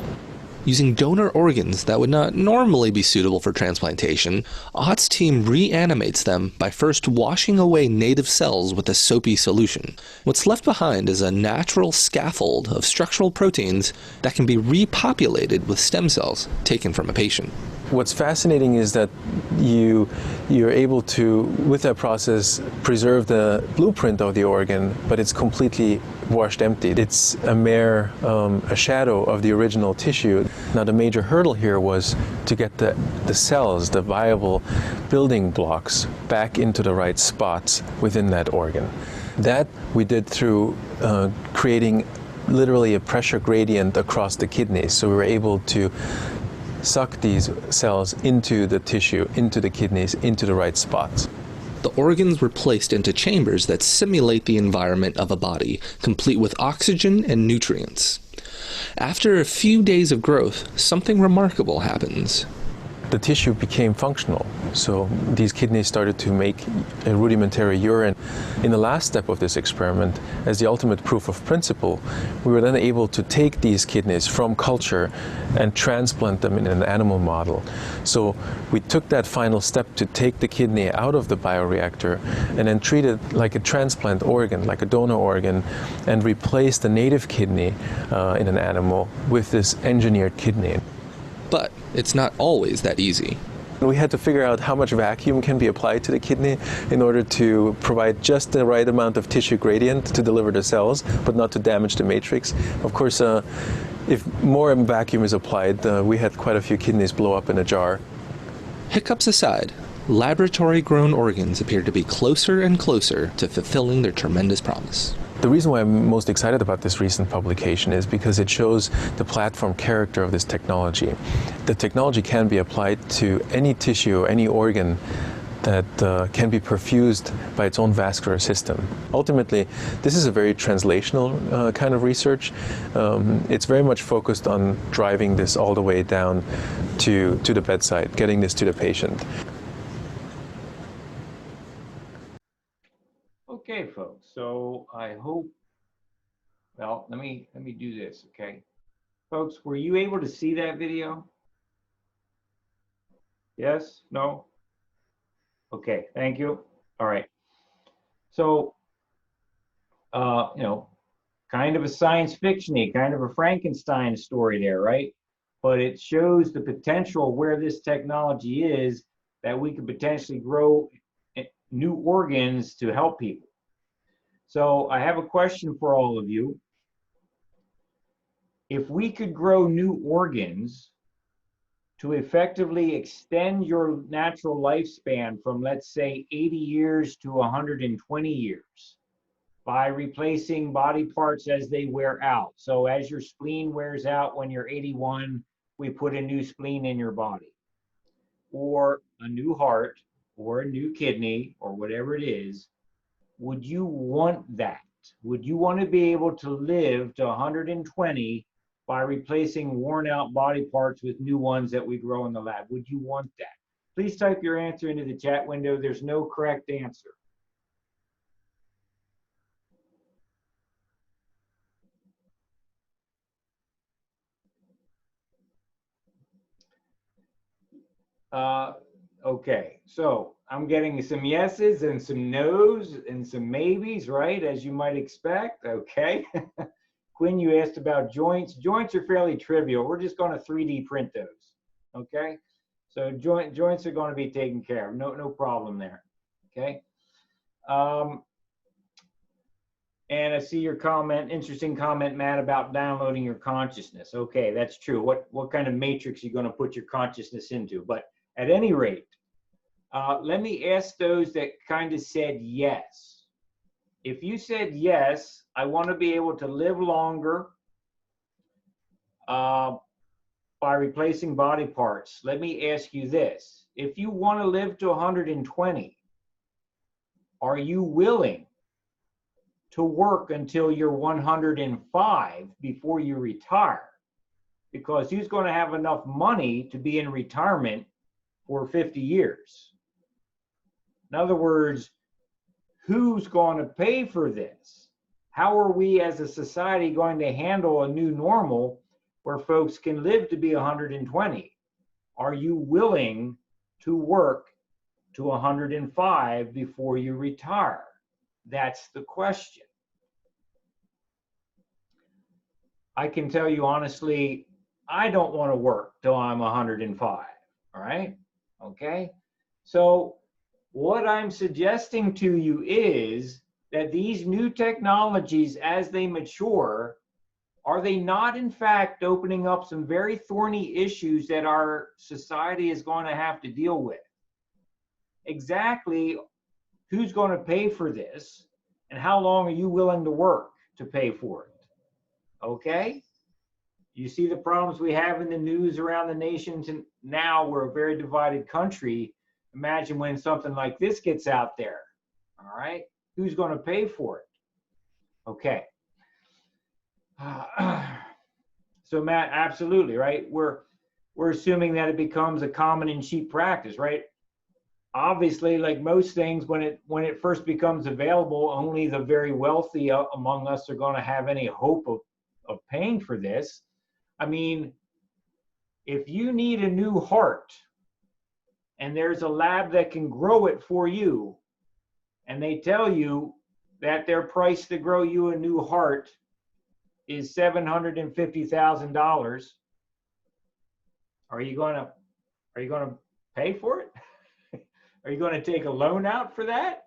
Using donor organs that would not normally be suitable for transplantation, Ott's team reanimates them by first washing away native cells with a soapy solution. What's left behind is a natural scaffold of structural proteins that can be repopulated with stem cells taken from a patient. What's fascinating is that you're able to, with that process, preserve the blueprint of the organ, but it's completely washed empty. It's a mere a shadow of the original tissue. Now the major hurdle here was to get the cells, the viable building blocks, back into the right spots within that organ. That we did through creating literally a pressure gradient across the kidneys. So we were able to suck these cells into the tissue, into the kidneys, into the right spots. The organs were placed into chambers that simulate the environment of a body, complete with oxygen and nutrients. After a few days of growth, something remarkable happens. the tissue became functional. So these kidneys started to make a rudimentary urine. In the last step of this experiment, as the ultimate proof of principle, we were then able to take these kidneys from culture and transplant them in an animal model. So we took that final step to take the kidney out of the bioreactor and then treat it like a transplant organ, like a donor organ, and replace the native kidney in an animal with this engineered kidney. But it's not always that easy. We had to figure out how much vacuum can be applied to the kidney in order to provide just the right amount of tissue gradient to deliver the cells, but not to damage the matrix. Of course, if more vacuum is applied, we had quite a few kidneys blow up in a jar. Hiccups aside, laboratory-grown organs appear to be closer and closer to fulfilling their tremendous promise. The reason why I'm most excited about this recent publication is because it shows the platform character of this technology. The technology can be applied to any tissue, any organ that can be perfused by its own vascular system. Ultimately, this is a very translational kind of research. It's very much focused on driving this all the way down to the bedside, getting this to the patient. Okay, folks, so I hope, well, let me do this, okay? Folks, were you able to see that video? Yes? No? Okay, thank you. All right. So, kind of a science fiction-y, kind of a Frankenstein story there, right? But it shows the potential where this technology is, that we could potentially grow new organs to help people. So I have a question for all of you. If we could grow new organs to effectively extend your natural lifespan from, let's say, 80 years to 120 years by replacing body parts as they wear out. So as your spleen wears out when you're 81, we put a new spleen in your body, or a new heart, or a new kidney, or whatever it is. Would you want that? Would you want to be able to live to 120 by replacing worn out body parts with new ones that we grow in the lab? Would you want that? Please type your answer into the chat window. There's no correct answer. Okay, so I'm getting some yeses and some nos and some maybes, right? As you might expect, okay. Quinn, you asked about joints. Joints are fairly trivial. We're just going to 3D print those, okay? So joints are going to be taken care of. No problem there, okay? And I see your comment, interesting comment, Matt, about downloading your consciousness. Okay, that's true. What kind of matrix are you going to put your consciousness into? But at any rate, let me ask those that kind of said yes. If you said yes, I want to be able to live longer by replacing body parts. Let me ask you this. If you want to live to 120, are you willing to work until you're 105 before you retire? Because who's going to have enough money to be in retirement for 50 years? In other words, who's going to pay for this? How are we as a society going to handle a new normal where folks can live to be 120? Are you willing to work to 105 before you retire? That's the question. I can tell you honestly, I don't want to work till I'm 105, all right? Okay? So what I'm suggesting to you is that these new technologies, as they mature, are they not in fact opening up some very thorny issues that our society is going to have to deal with? Exactly who's going to pay for this, and how long are you willing to work to pay for it? Okay? You see the problems we have in the news around the nation now. We're a very divided country. Imagine when something like this gets out there, all right? Who's going to pay for it? Okay. So Matt, absolutely, right? We're we're assuming that it becomes a common and cheap practice, right? Obviously, like most things, when it first becomes available, only the very wealthy among us are going to have any hope of paying for this. I mean, if you need a new heart and there's a lab that can grow it for you, and they tell you that their price to grow you a new heart is $750,000, are you going to pay for it? Are you going to take a loan out for that?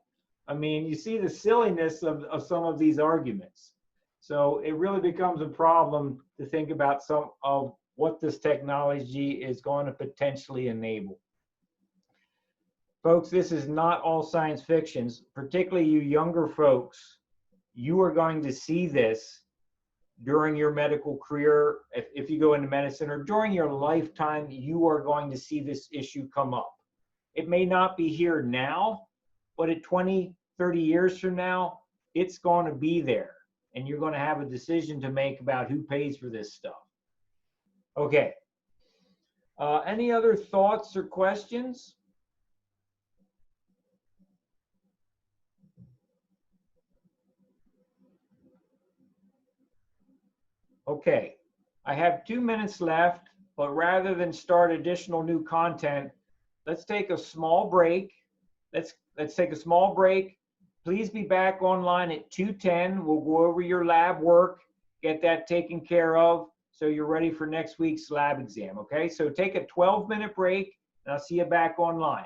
I mean, you see the silliness of some of these arguments. So it really becomes a problem to think about some of what this technology is going to potentially enable. Folks, this is not all science fictions, particularly you younger folks. You are going to see this during your medical career. If you go into medicine, or during your lifetime, you are going to see this issue come up. It may not be here now, but at 20, 30 years from now, it's going to be there. And you're going to have a decision to make about who pays for this stuff. Okay. Any other thoughts or questions? Okay. I have 2 minutes left, but rather than start additional new content, let's take a small break. Let's take a small break. Please be back online at 2:10. We'll go over your lab work, get that taken care of, so you're ready for next week's lab exam, okay? So take a 12-minute break, and I'll see you back online.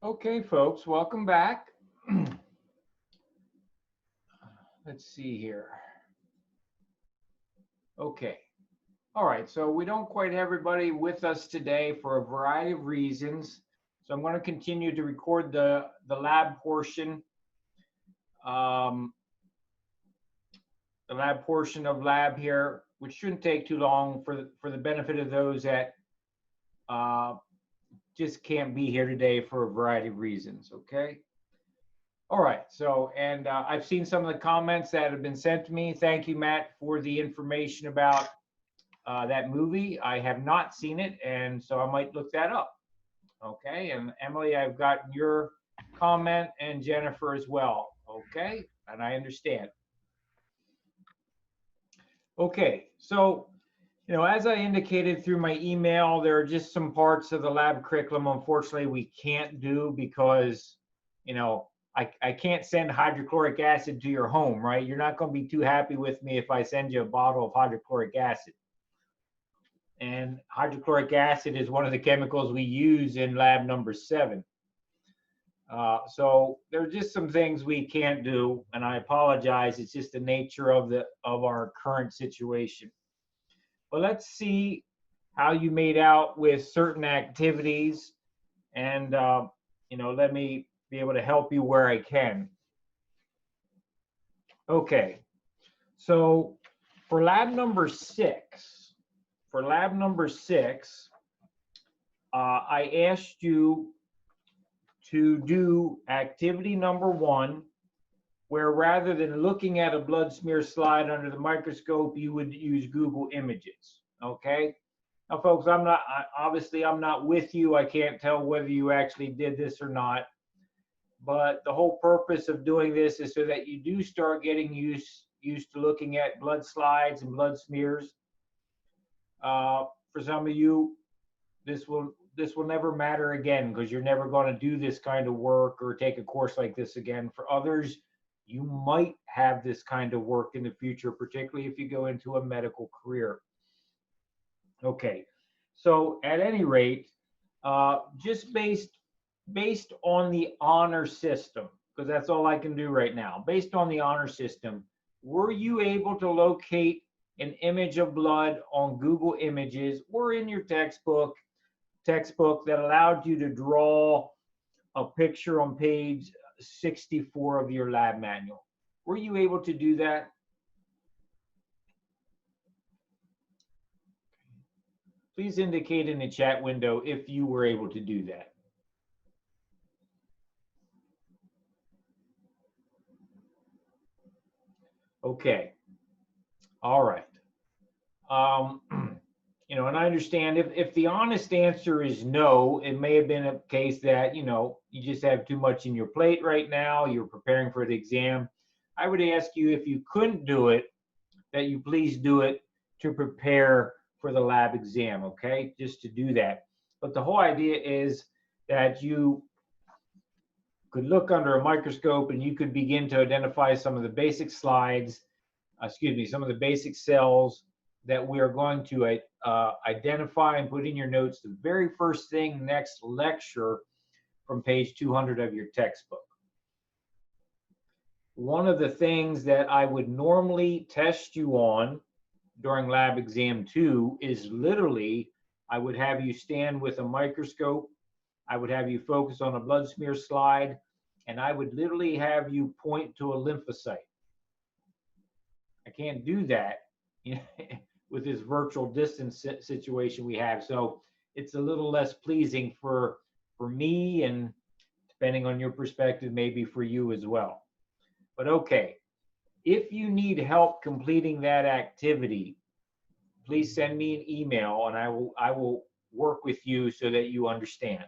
Okay, folks, welcome back. Let's see here. Okay. All right, so we don't quite have everybody with us today for a variety of reasons. So I'm going to continue to record the lab portion. The lab portion of lab here, which shouldn't take too long for the benefit of those that just can't be here today for a variety of reasons, okay? All right, so, and I've seen some of the comments that have been sent to me. Thank you, Matt, for the information about that movie. I have not seen it, and so I might look that up, okay? And Emily, I've gotten your comment, and Jennifer as well, okay? And I understand. Okay, so, you know, as I indicated through my email, there are just some parts of the lab curriculum, unfortunately, we can't do because, you know, I can't send hydrochloric acid to your home, right? You're not going to be too happy with me if I send you a bottle of hydrochloric acid. And hydrochloric acid is one of the chemicals we use in lab number 7. So there are just some things we can't do, and I apologize. It's just the nature of our current situation. But let's see how you made out with certain activities, and you know, let me be able to help you where I can. Okay, so for lab number 6, I asked you to do activity number 1, where rather than looking at a blood smear slide under the microscope, you would use Google Images, okay? Now, folks, obviously I'm not with you. I can't tell whether you actually did this or not, but the whole purpose of doing this is so that you do start getting used to looking at blood slides and blood smears. For some of you, this will never matter again because you're never going to do this kind of work or take a course like this again. For others, you might have this kind of work in the future, particularly if you go into a medical career. Okay, so at any rate, just based on the honor system, because that's all I can do right now, based on the honor system, were you able to locate an image of blood on Google Images or in your textbook that allowed you to draw a picture on page 64 of your lab manual? Were you able to do that? Please indicate in the chat window if you were able to do that. Okay. All right. You know, and I understand if the honest answer is no, it may have been a case that, you know, you just have too much in your plate right now, you're preparing for the exam. I would ask you, if you couldn't do it, that you please do it to prepare for the lab exam, okay? Just to do that. But the whole idea is that you could look under a microscope and you could begin to identify some of the basic slides, some of the basic cells that we are going to identify and put in your notes the very first thing next lecture from page 200 of your textbook. One of the things that I would normally test you on during lab exam 2 is literally, I would have you stand with a microscope, I would have you focus on a blood smear slide, and I would literally have you point to a lymphocyte. I can't do that, you know, with this virtual distance situation we have. So it's a little less pleasing for me, and depending on your perspective, maybe for you as well. But okay, if you need help completing that activity, please send me an email and I will work with you so that you understand.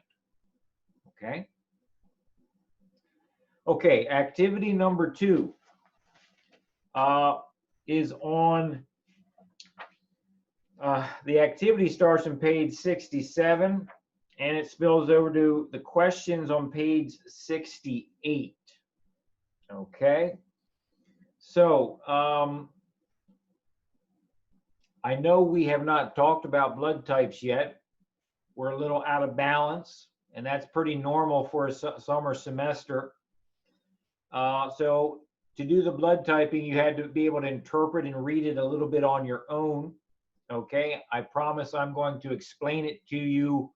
Okay? Okay, activity number 2 is on, the activity starts on page 67 and it spills over to the questions on page 68. Okay? So, I know we have not talked about blood types yet. We're a little out of balance. and that's pretty normal for a summer semester. So to do the blood typing, you had to be able to interpret and read it a little bit on your own. Okay, I promise I'm going to explain it to you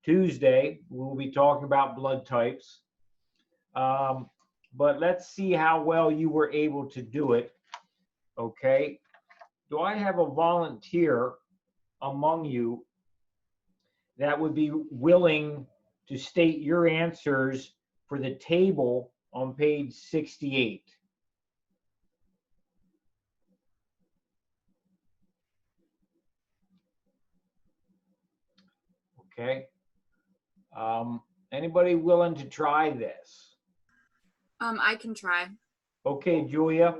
Tuesday. We'll be talking about blood types. But let's see how well you were able to do it. Okay, do I have a volunteer among you that would be willing to state your answers for the table on page 68? Okay. Anybody willing to try this? I can try. Okay, Julia.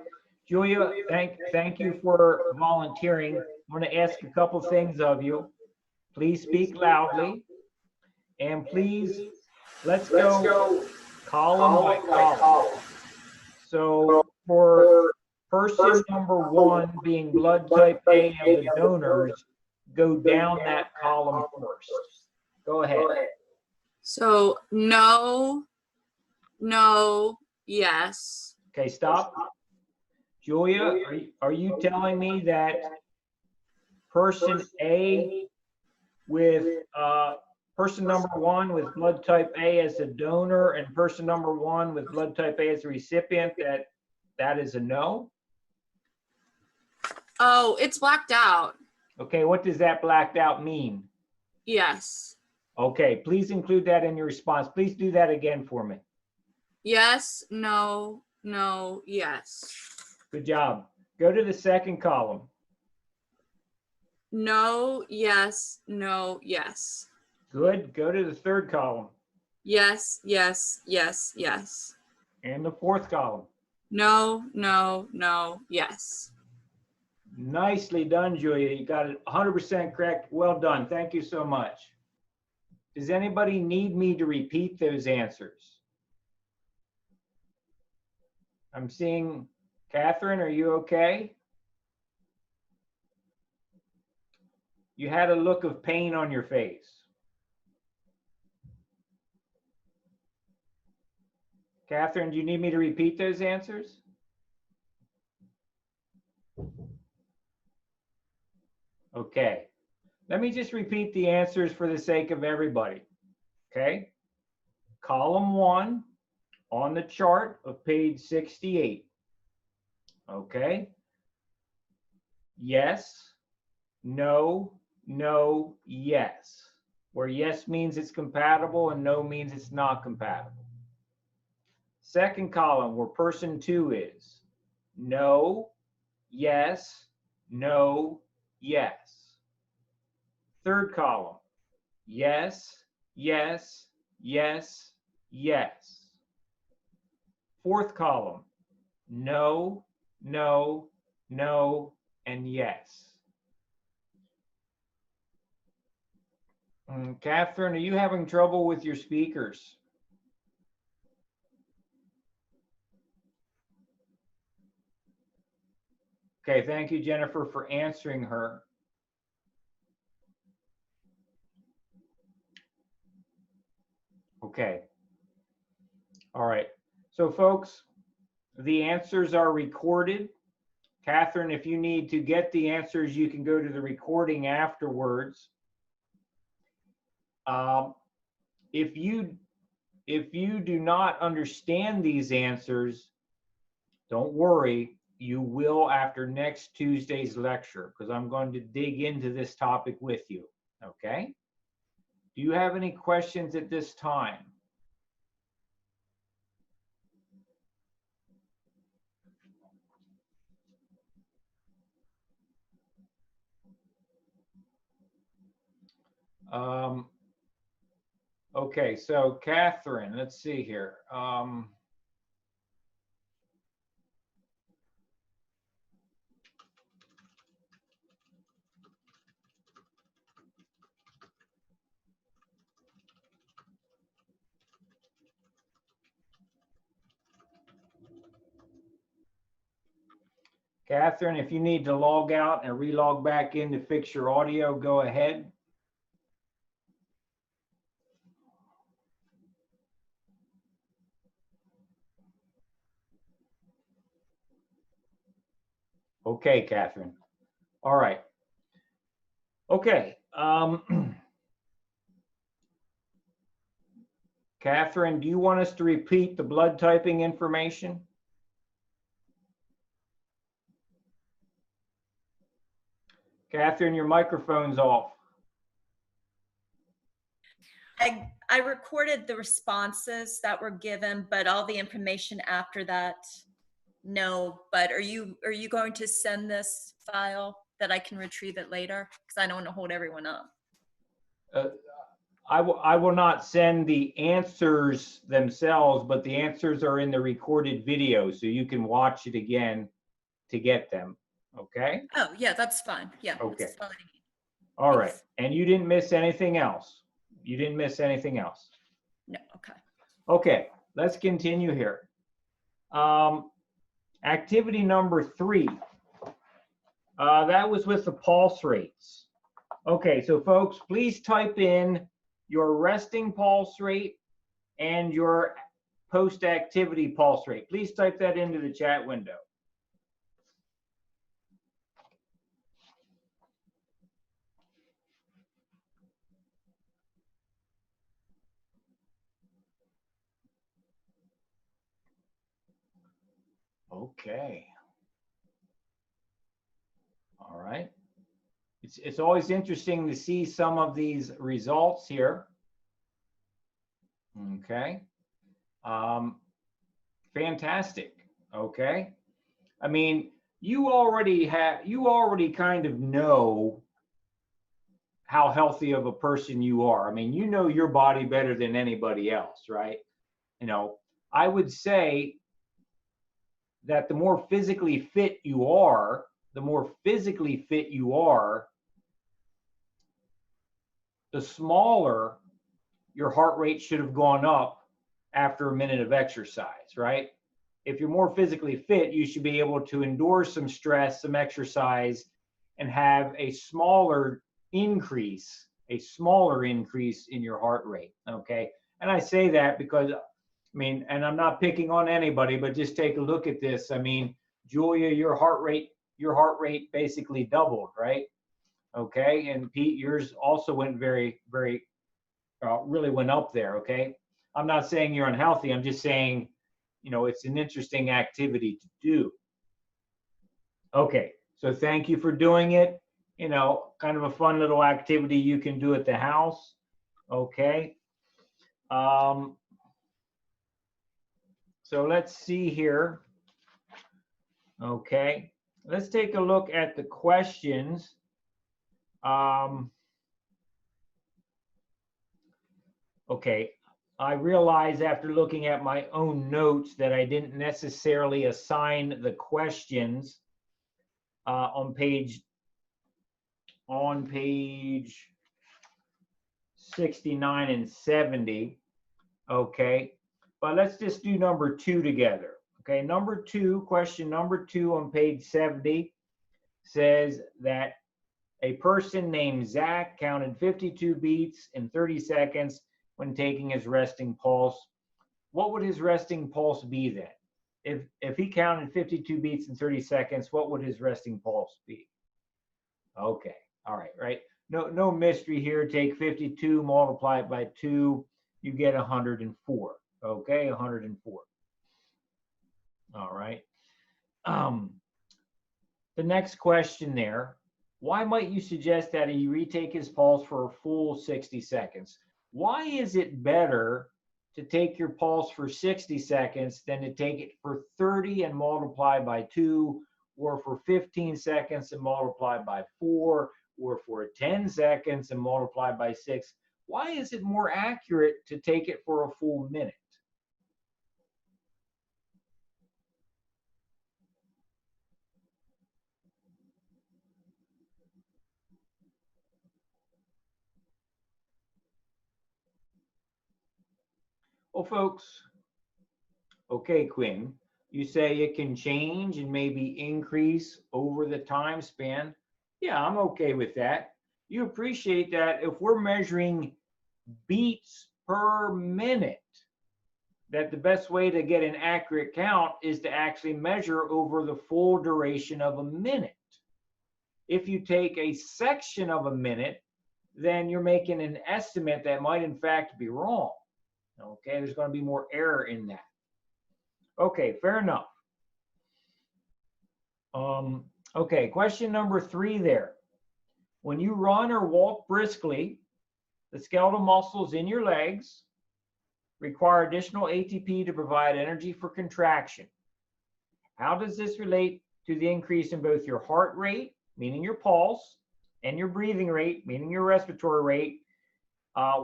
Julia, thank you for volunteering. I'm going to ask a couple things of you. Please speak loudly. And please, let's go column by column. So for person number 1 being blood type A of the donors, go down that column first. Go ahead. So no, no, yes. Okay, stop. Julia, are you telling me that person A with person number 1 with blood type A as a donor and person number 1 with blood type A as a recipient, that is a no? Oh, it's blacked out. Okay, what does that blacked out mean? Yes. Okay, please include that in your response. Please do that again for me. Yes, no, no, yes. Good job. Go to the second column. No, yes, no, yes. Good. Go to the third column. Yes, yes, yes, yes. And the fourth column. No, no, no, yes. Nicely done, Julia. You got it 100% correct. Well done. Thank you so much. Does anybody need me to repeat those answers? I'm seeing Catherine, are you okay? You had a look of pain on your face. Catherine, do you need me to repeat those answers? Okay. Let me just repeat the answers for the sake of everybody. Okay. Column 1 on the chart of page 68. Okay. Yes, no, no, yes. Where yes means it's compatible and no means it's not compatible. Second column where person 2 is. No, yes, no, yes. Third column. Yes, yes, yes, yes. Fourth column. No, no, no, and yes. Catherine, are you having trouble with your speakers? Okay, thank you, Jennifer, for answering her. Okay. All right. So, folks, the answers are recorded. Catherine, if you need to get the answers, you can go to the recording afterwards. If you do not understand these answers, don't worry. You will after next Tuesday's lecture, because I'm going to dig into this topic with you. Okay? Do you have any questions at this time? Okay, so Catherine, let's see here. Catherine, if you need to log out and relog back in to fix your audio, go ahead. Okay, Catherine. All right. Okay. Catherine, do you want us to repeat the blood typing information? Catherine, your microphone's off. I recorded the responses that were given, but all the information after that, no. But are you going to send this file that I can retrieve it later? Because I don't want to hold everyone up. I will not send the answers themselves, but the answers are in the recorded video, so you can watch it again to get them. Okay? Oh, yeah, that's fine. Yeah, Okay. that's fine. All right. Thanks. And you didn't miss anything else? You didn't miss anything else? No, okay. Okay, let's continue here. Activity number 3. That was with the pulse rates. Okay, so folks, please type in your resting pulse rate and your post-activity pulse rate. Please type that into the chat window. Okay. All right. It's always interesting to see some of these results here. Okay. Fantastic. Okay. I mean, you already kind of know how healthy of a person you are. I mean, you know your body better than anybody else, right? You know, I would say that the more physically fit you are, the smaller your heart rate should have gone up after a minute of exercise, right? If you're more physically fit, you should be able to endure some stress, some exercise, and have a smaller increase in your heart rate, okay? And I say that because, I mean, and I'm not picking on anybody, but just take a look at this. I mean, Julia, your heart rate basically doubled, right? Okay, and Pete, yours also went very, very, really went up there, okay? I'm not saying you're unhealthy, I'm just saying, you know, it's an interesting activity to do. Okay, so thank you for doing it. You know, kind of a fun little activity you can do at the house, okay? So let's see here. Okay, let's take a look at the questions. Okay, I realize after looking at my own notes that I didn't necessarily assign the questions on page 69 and 70. Okay, but let's just do number 2 together. Okay, number 2, question number 2 on page 70 says that a person named Zach counted 52 beats in 30 seconds when taking his resting pulse. What would his resting pulse be then? If he counted 52 beats in 30 seconds, what would his resting pulse be? Okay, all right, right? No mystery here. Take 52, multiply it by 2, you get 104. Okay, 104. All right. The next question there, why might you suggest that he retake his pulse for a full 60 seconds? Why is it better to take your pulse for 60 seconds than to take it for 30 and multiply by 2, or for 15 seconds and multiply by 4, or for 10 seconds and multiply by 6? Why is it more accurate to take it for a full minute? Well, folks, okay, Quinn, you say it can change and maybe increase over the time span. Yeah, I'm okay with that. You appreciate that if we're measuring beats per minute, that the best way to get an accurate count is to actually measure over the full duration of a minute. If you take a section of a minute, then you're making an estimate that might in fact be wrong. Okay, there's going to be more error in that. Okay, fair enough. Okay, question number 3 there. When you run or walk briskly, the skeletal muscles in your legs require additional ATP to provide energy for contraction. How does this relate to the increase in both your heart rate, meaning your pulse, and your breathing rate, meaning your respiratory rate,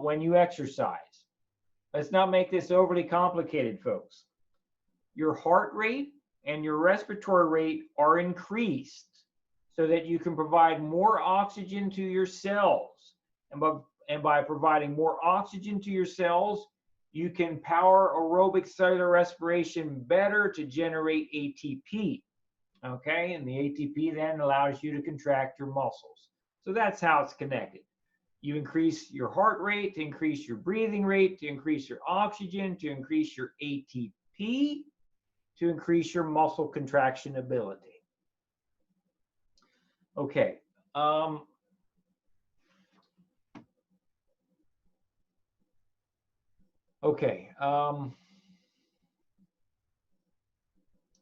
when you exercise? Let's not make this overly complicated, folks. Your heart rate and your respiratory rate are increased so that you can provide more oxygen to your cells. And by providing more oxygen to your cells, you can power aerobic cellular respiration better to generate ATP. Okay, and the ATP then allows you to contract your muscles. So that's how it's connected. You increase your heart rate to increase your breathing rate, to increase your oxygen, to increase your ATP, to increase your muscle contraction ability. Okay.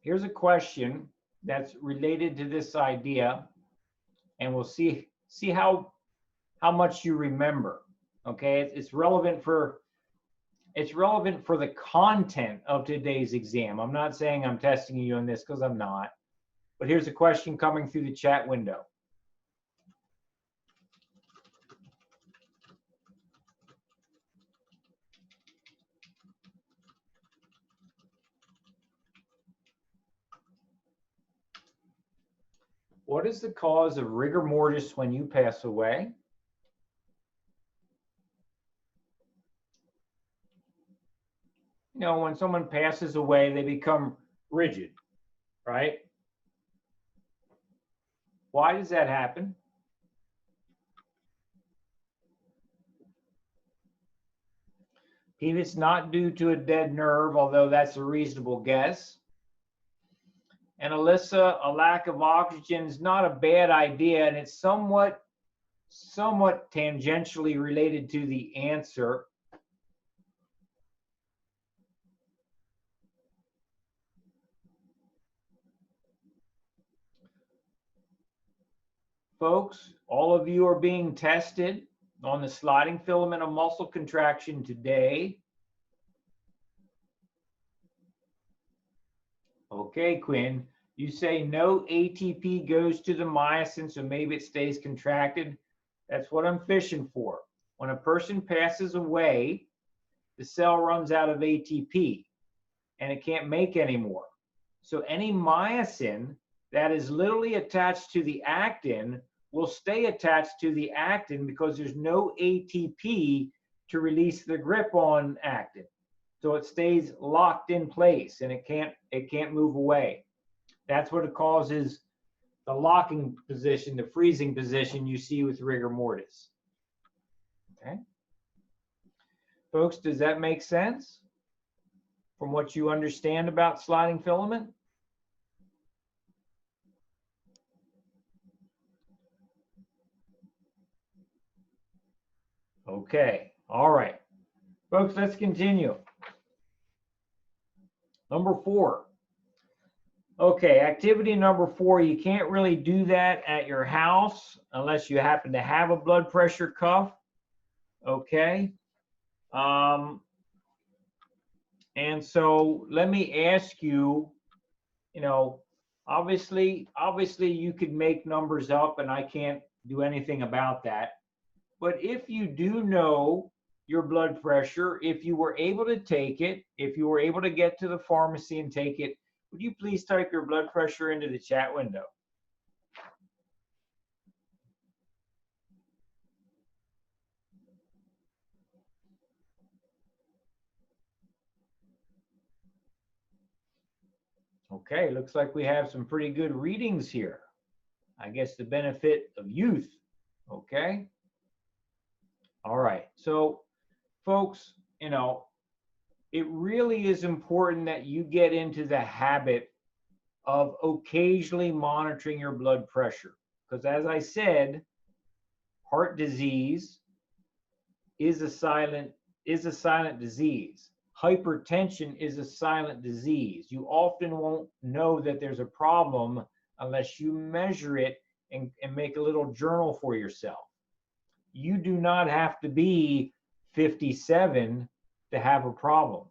Here's a question that's related to this idea, and we'll see how much you remember. Okay, it's relevant for the content of today's exam. I'm not saying I'm testing you on this because I'm not, but here's a question coming through the chat window. What is the cause of rigor mortis when you pass away? You know, when someone passes away, they become rigid, right? Why does that happen? If it's not due to a dead nerve, although that's a reasonable guess. And Alyssa, a lack of oxygen is not a bad idea, and it's somewhat tangentially related to the answer. Folks, all of you are being tested on the sliding filament of muscle contraction today. Okay, Quinn, you say no ATP goes to the myosin, so maybe it stays contracted. That's what I'm fishing for. When a person passes away, the cell runs out of ATP and it can't make any more. So any myosin that is literally attached to the actin will stay attached to the actin because there's no ATP to release the grip on actin. So it stays locked in place and it can't move away. That's what it causes the locking position, the freezing position you see with rigor mortis. Okay. Folks, does that make sense from what you understand about sliding filament? Okay, all right. Folks, let's continue. Number 4. Okay, activity number 4, you can't really do that at your house unless you happen to have a blood pressure cuff. Okay. And so let me ask you, you know, obviously you could make numbers up and I can't do anything about that. But if you do know your blood pressure, if you were able to take it, if you were able to get to the pharmacy and take it, would you please type your blood pressure into the chat window? Okay, looks like we have some pretty good readings here. I guess the benefit of youth, okay? All right, so folks, you know, it really is important that you get into the habit of occasionally monitoring your blood pressure. Because as I said, heart disease is a silent disease. Hypertension is a silent disease. You often won't know that there's a problem unless you measure it and make a little journal for yourself. You do not have to be 57 to have a problem.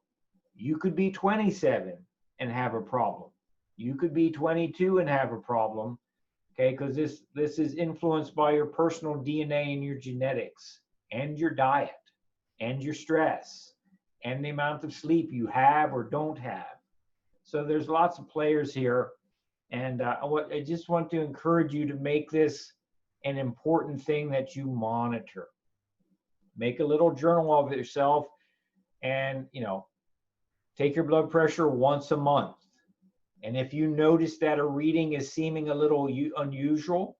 You could be 27 and have a problem. You could be 22 and have a problem, okay? Because this is influenced by your personal DNA and your genetics and your diet and your stress and the amount of sleep you have or don't have. So there's lots of players here. And I just want to encourage you to make this an important thing that you monitor. Make a little journal of it yourself, and take your blood pressure once a month. And if you notice that a reading is seeming a little unusual,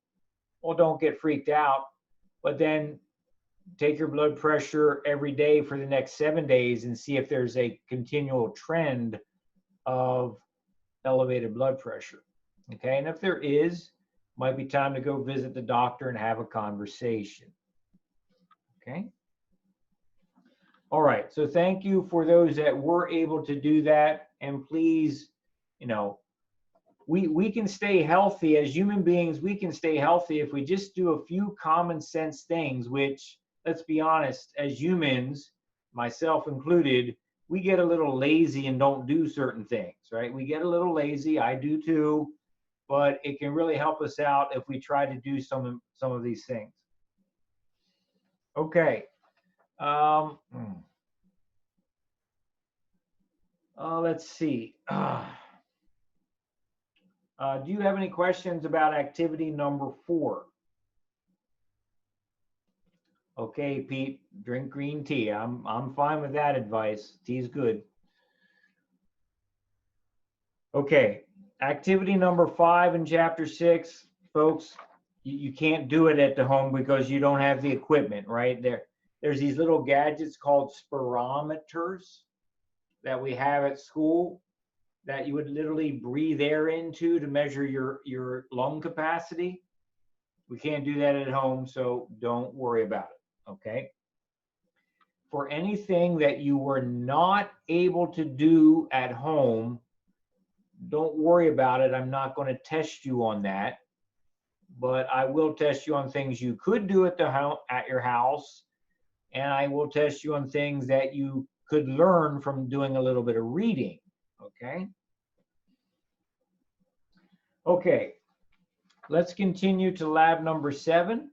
well, don't get freaked out, but then take your blood pressure every day for the next 7 days and see if there's a continual trend of elevated blood pressure. Okay, and if there is, might be time to go visit the doctor and have a conversation. Okay. All right, so thank you for those that were able to do that. And please, we can stay healthy as human beings. We can stay healthy if we just do a few common sense things, which, let's be honest, as humans, myself included, we get a little lazy and don't do certain things, right? We get a little lazy. I do too, but it can really help us out if we try to do some of these things. Okay. Let's see. Do you have any questions about activity number 4? Okay, Pete, drink green tea. I'm fine with that advice. Tea's good. Okay, activity number 5 in chapter 6, folks. You can't do it at the home because you don't have the equipment, right? There's these little gadgets called spirometers that we have at school that you would literally breathe air into to measure your lung capacity. We can't do that at home, so don't worry about it, okay? For anything that you were not able to do at home, don't worry about it. I'm not going to test you on that, but I will test you on things you could do at your house, and I will test you on things that you could learn from doing a little bit of reading, okay? Okay, let's continue to lab number 7.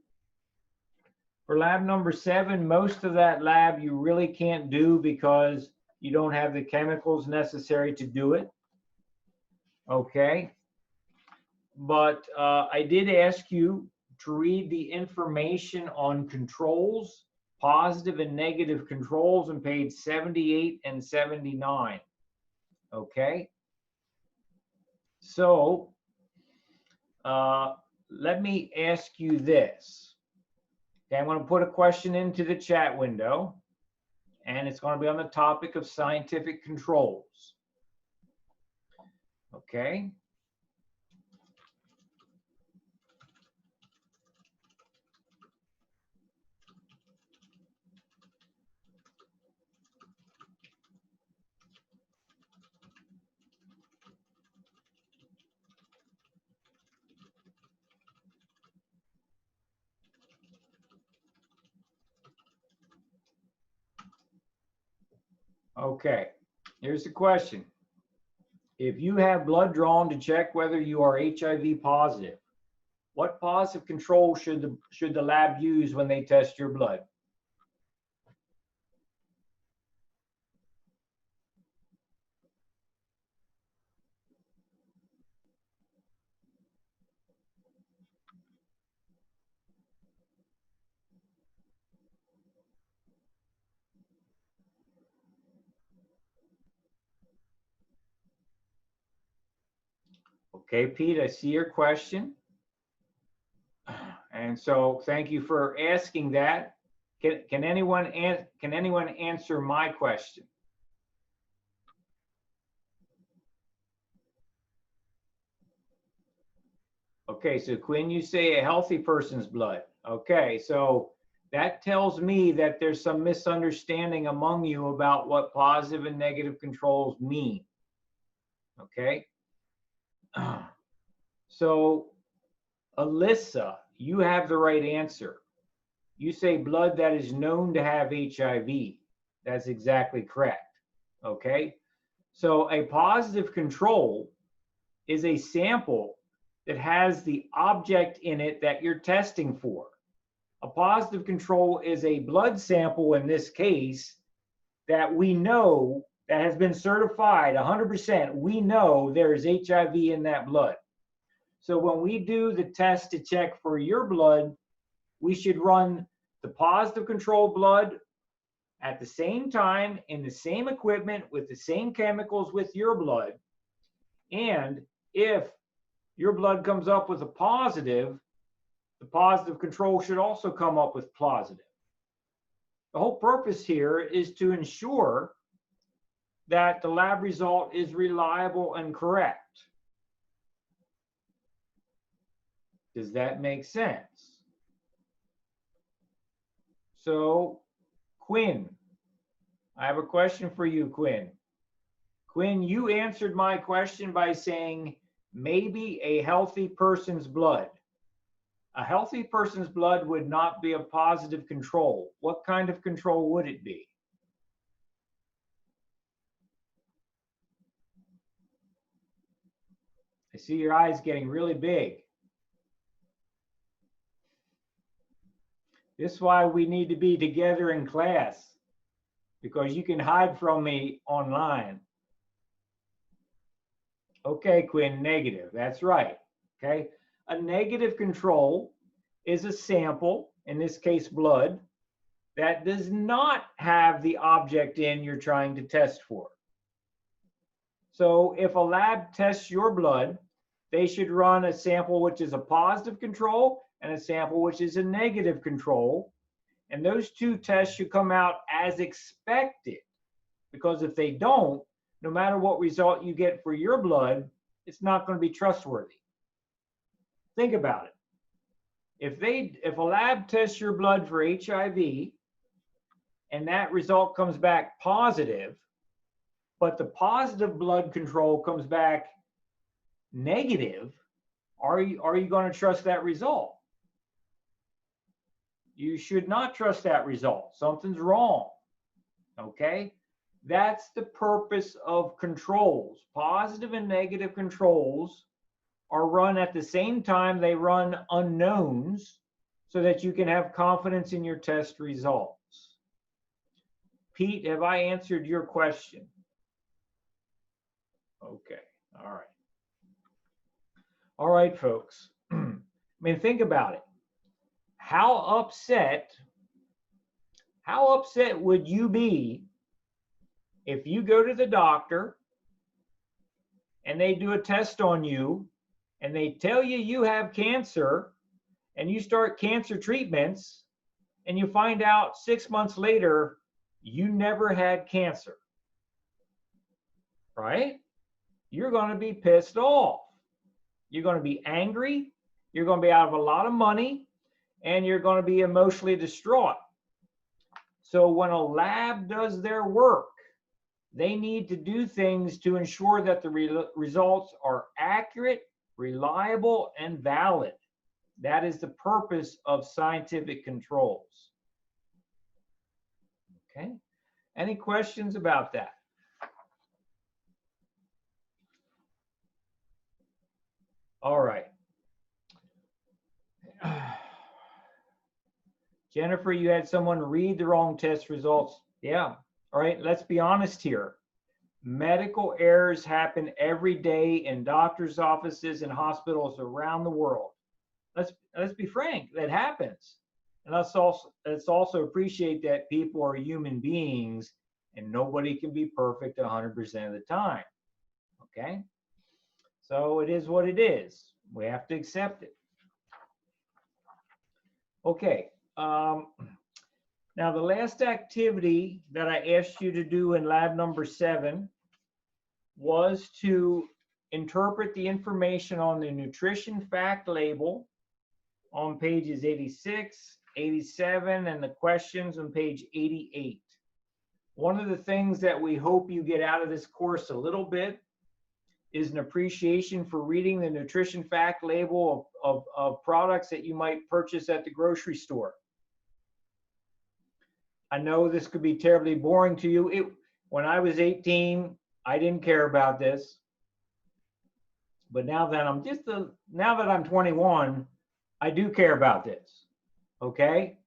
For lab number 7, most of that lab you really can't do because you don't have the chemicals necessary to do it, okay? But I did ask you to read the information on controls, positive and negative controls on page 78 and 79, okay? So let me ask you this. Okay, I'm going to put a question into the chat window, and it's going to be on the topic of scientific controls. Okay. Okay, here's the question. If you have blood drawn to check whether you are HIV positive, what positive control should the lab use when they test your blood? Okay, Pete, I see your question. And so thank you for asking that. Can anyone answer my question? Okay, so Quinn, you say a healthy person's blood. Okay, so that tells me that there's some misunderstanding among you about what positive and negative controls mean. Okay. So, Alyssa, you have the right answer. You say blood that is known to have HIV. That's exactly correct. Okay. So, a positive control is a sample that has the object in it that you're testing for. A positive control is a blood sample in this case that we know that has been certified 100%. We know there is HIV in that blood. So when we do the test to check for your blood, we should run the positive control blood at the same time in the same equipment with the same chemicals with your blood. And if your blood comes up with a positive, the positive control should also come up with positive. The whole purpose here is to ensure that the lab result is reliable and correct. Does that make sense? So, Quinn, I have a question for you, Quinn. Quinn, you answered my question by saying maybe a healthy person's blood. A healthy person's blood would not be a positive control. What kind of control would it be? I see your eyes getting really big. This is why we need to be together in class, because you can hide from me online. Okay, Quinn, negative. That's right. Okay. A negative control is a sample, in this case blood, that does not have the object in you're trying to test for. So if a lab tests your blood, they should run a sample which is a positive control and a sample which is a negative control. And those two tests should come out as expected, because if they don't, no matter what result you get for your blood, it's not going to be trustworthy. Think about it. If a lab tests your blood for HIV and that result comes back positive, but the positive blood control comes back negative, are you going to trust that result? You should not trust that result. Something's wrong. Okay? That's the purpose of controls. Positive and negative controls are run at the same time. They run unknowns so that you can have confidence in your test results. Pete, have I answered your question? Okay. All right. All right, folks. I mean, think about it. How upset would you be if you go to the doctor and they do a test on you and they tell you you have cancer and you start cancer treatments and you find out 6 months later you never had cancer, right? You're going to be pissed off. You're going to be angry. You're going to be out of a lot of money, and you're going to be emotionally distraught. So when a lab does their work, they need to do things to ensure that the results are accurate, reliable, and valid. That is the purpose of scientific controls. Okay. Any questions about that? All right. Jennifer, you had someone read the wrong test results. Yeah. All right. Let's be honest here. Medical errors happen every day in doctors' offices and hospitals around the world. Let's be frank. That happens. And let's also appreciate that people are human beings and nobody can be perfect 100% of the time. Okay? So it is what it is. We have to accept it. Okay. Now, the last activity that I asked you to do in lab number 7 was to interpret the information on the nutrition fact label on pages 86, 87, and the questions on page 88. One of the things that we hope you get out of this course a little bit is an appreciation for reading the nutrition fact label of products that you might purchase at the grocery store. I know this could be terribly boring to you. When I was 18, I didn't care about this. But now that I'm 21, I do care about this. Okay?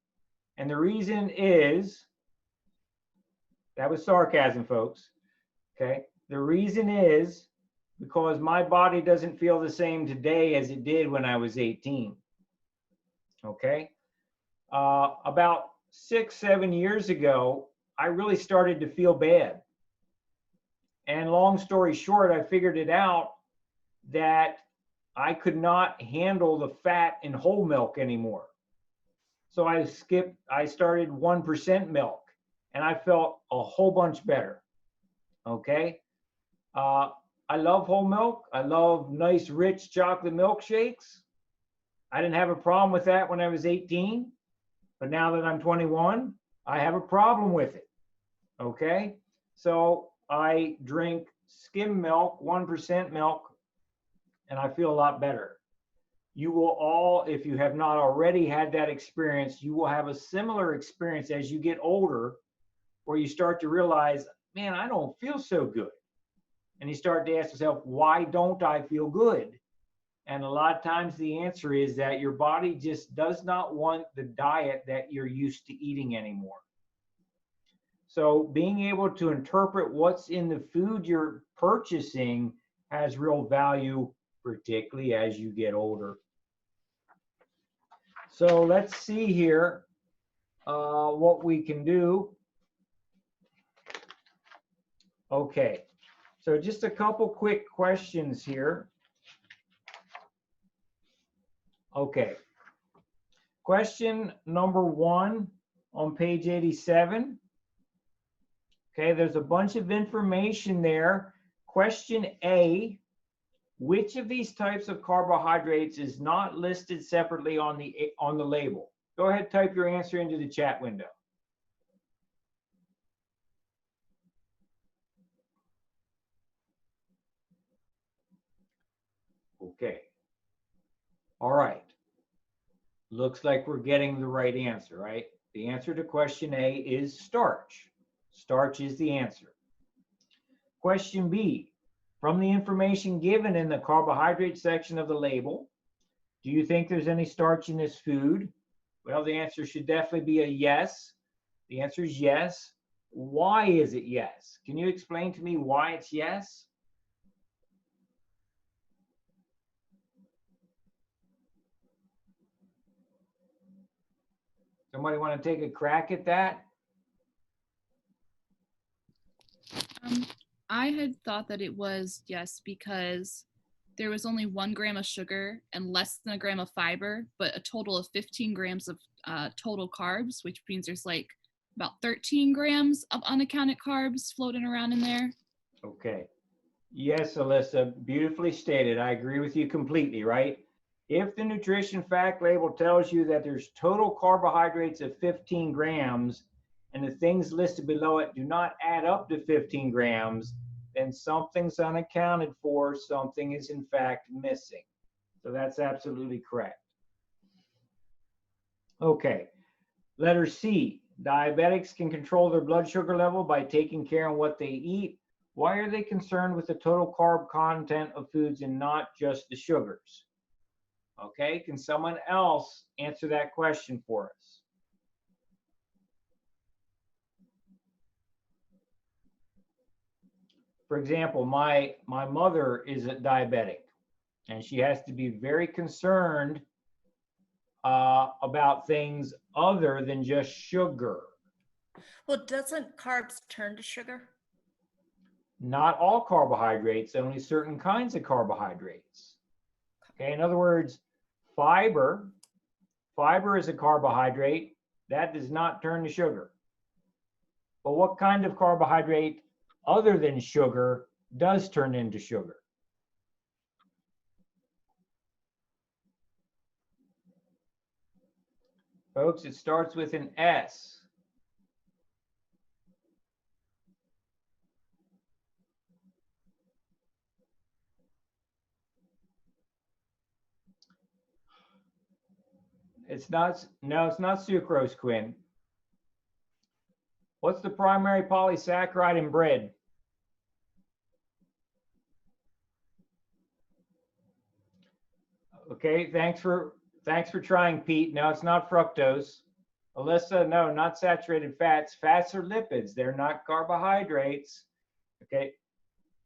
And the reason is, that was sarcasm, folks. Okay? The reason is because my body doesn't feel the same today as it did when I was 18. Okay? About 6, 7 years ago, I really started to feel bad. And long story short, I figured it out that I could not handle the fat in whole milk anymore. So I started 1% milk, and I felt a whole bunch better. Okay? I love whole milk. I love nice, rich chocolate milkshakes. I didn't have a problem with that when I was 18, but now that I'm 21, I have a problem with it. Okay? So I drink skim milk, 1% milk, and I feel a lot better. You will all, if you have not already had that experience, you will have a similar experience as you get older, where you start to realize, man, I don't feel so good. And you start to ask yourself, why don't I feel good? And a lot of times the answer is that your body just does not want the diet that you're used to eating anymore. So being able to interpret what's in the food you're purchasing has real value, particularly as you get older. So let's see here what we can do. Okay, so just a couple quick questions here. Okay, question number 1 on page 87. Okay, there's a bunch of information there. Question A, which of these types of carbohydrates is not listed separately on the label? Go ahead, type your answer into the chat window. Okay. All right. Looks like we're getting the right answer, right? The answer to question A is starch. Starch is the answer. Question B, from the information given in the carbohydrate section of the label, do you think there's any starch in this food? Well, the answer should definitely be a yes. The answer is yes. Why is it yes? Can you explain to me why it's yes? Somebody want to take a crack at that? I had thought that it was yes because there was only 1 gram of sugar and less than a gram of fiber, but a total of 15 grams of total carbs, which means there's like about 13 grams of unaccounted carbs floating around in there. Okay. Yes, Alyssa, beautifully stated. I agree with you completely, right? If the nutrition fact label tells you that there's total carbohydrates of 15 grams and the things listed below it do not add up to 15 grams, then something's unaccounted for, something is in fact missing. So that's absolutely correct. Okay, letter C, diabetics can control their blood sugar level by taking care of what they eat. Why are they concerned with the total carb content of foods and not just the sugars? Okay, can someone else answer that question for us? For example, my mother is a diabetic, and she has to be very concerned about things other than just sugar. Well, doesn't carbs turn to sugar? Not all carbohydrates, only certain kinds of carbohydrates. Okay, in other words, fiber is a carbohydrate that does not turn to sugar. But what kind of carbohydrate other than sugar does turn into sugar? Folks, it starts with an S. It's not, no, it's not sucrose, Quinn. What's the primary polysaccharide in bread? Okay, thanks for trying, Pete. No, it's not fructose. Alyssa, no, not saturated fats. Fats are lipids. They're not carbohydrates. Okay.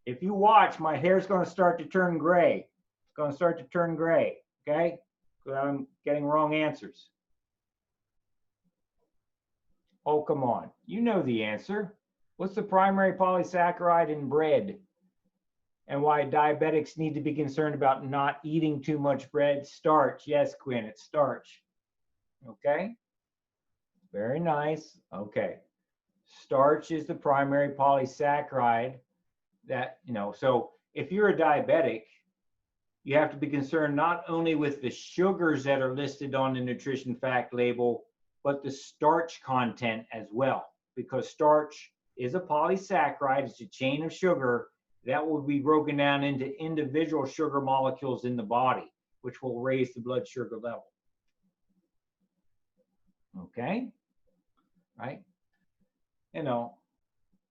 If you watch, my hair's going to start to turn gray. It's going to start to turn gray. Okay. Because I'm getting wrong answers. Oh, come on. You know the answer. What's the primary polysaccharide in bread? And why diabetics need to be concerned about not eating too much bread? Starch. Yes, Quinn, it's starch. Okay. Very nice. Okay. Starch is the primary polysaccharide that, so if you're a diabetic, you have to be concerned not only with the sugars that are listed on the nutrition fact label, but the starch content as well, because starch is a polysaccharide. It's a chain of sugar that will be broken down into individual sugar molecules in the body, which will raise the blood sugar level. Okay, right?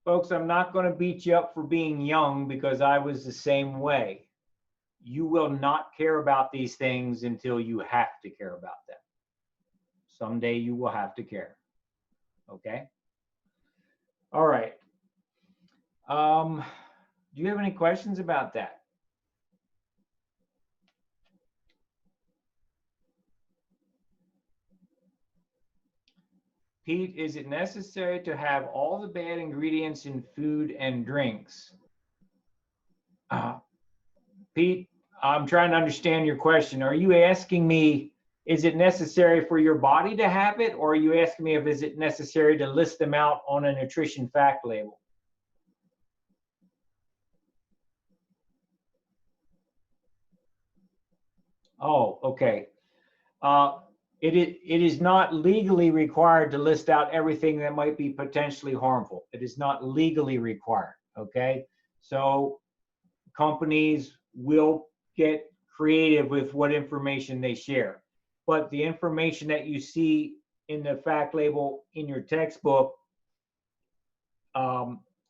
Folks, I'm not going to beat you up for being young because I was the same way. You will not care about these things until you have to care about them. Someday you will have to care. Okay? All right. Do you have any questions about that? Pete, is it necessary to have all the bad ingredients in food and drinks? Pete, I'm trying to understand your question. Are you asking me, is it necessary for your body to have it? Or are you asking me if is it necessary to list them out on a nutrition fact label? Oh, okay. It is not legally required to list out everything that might be potentially harmful. It is not legally required, okay? So companies will get creative with what information they share. But the information that you see in the fact label in your textbook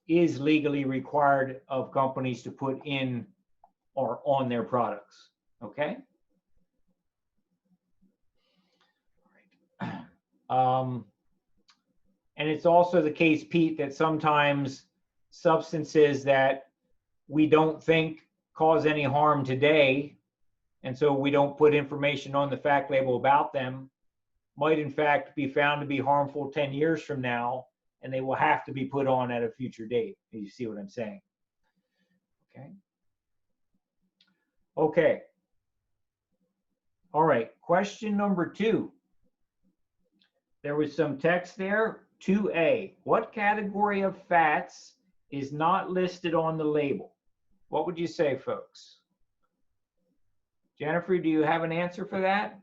is legally required of companies to put in or on their products, okay? And it's also the case, Pete, that sometimes substances that we don't think cause any harm today, and so we don't put information on the fact label about them, might in fact be found to be harmful 10 years from now, and they will have to be put on at a future date. You see what I'm saying? Okay. Okay. All right, question number 2. There was some text there. 2A, what category of fats is not listed on the label? What would you say, folks? Jennifer, do you have an answer for that?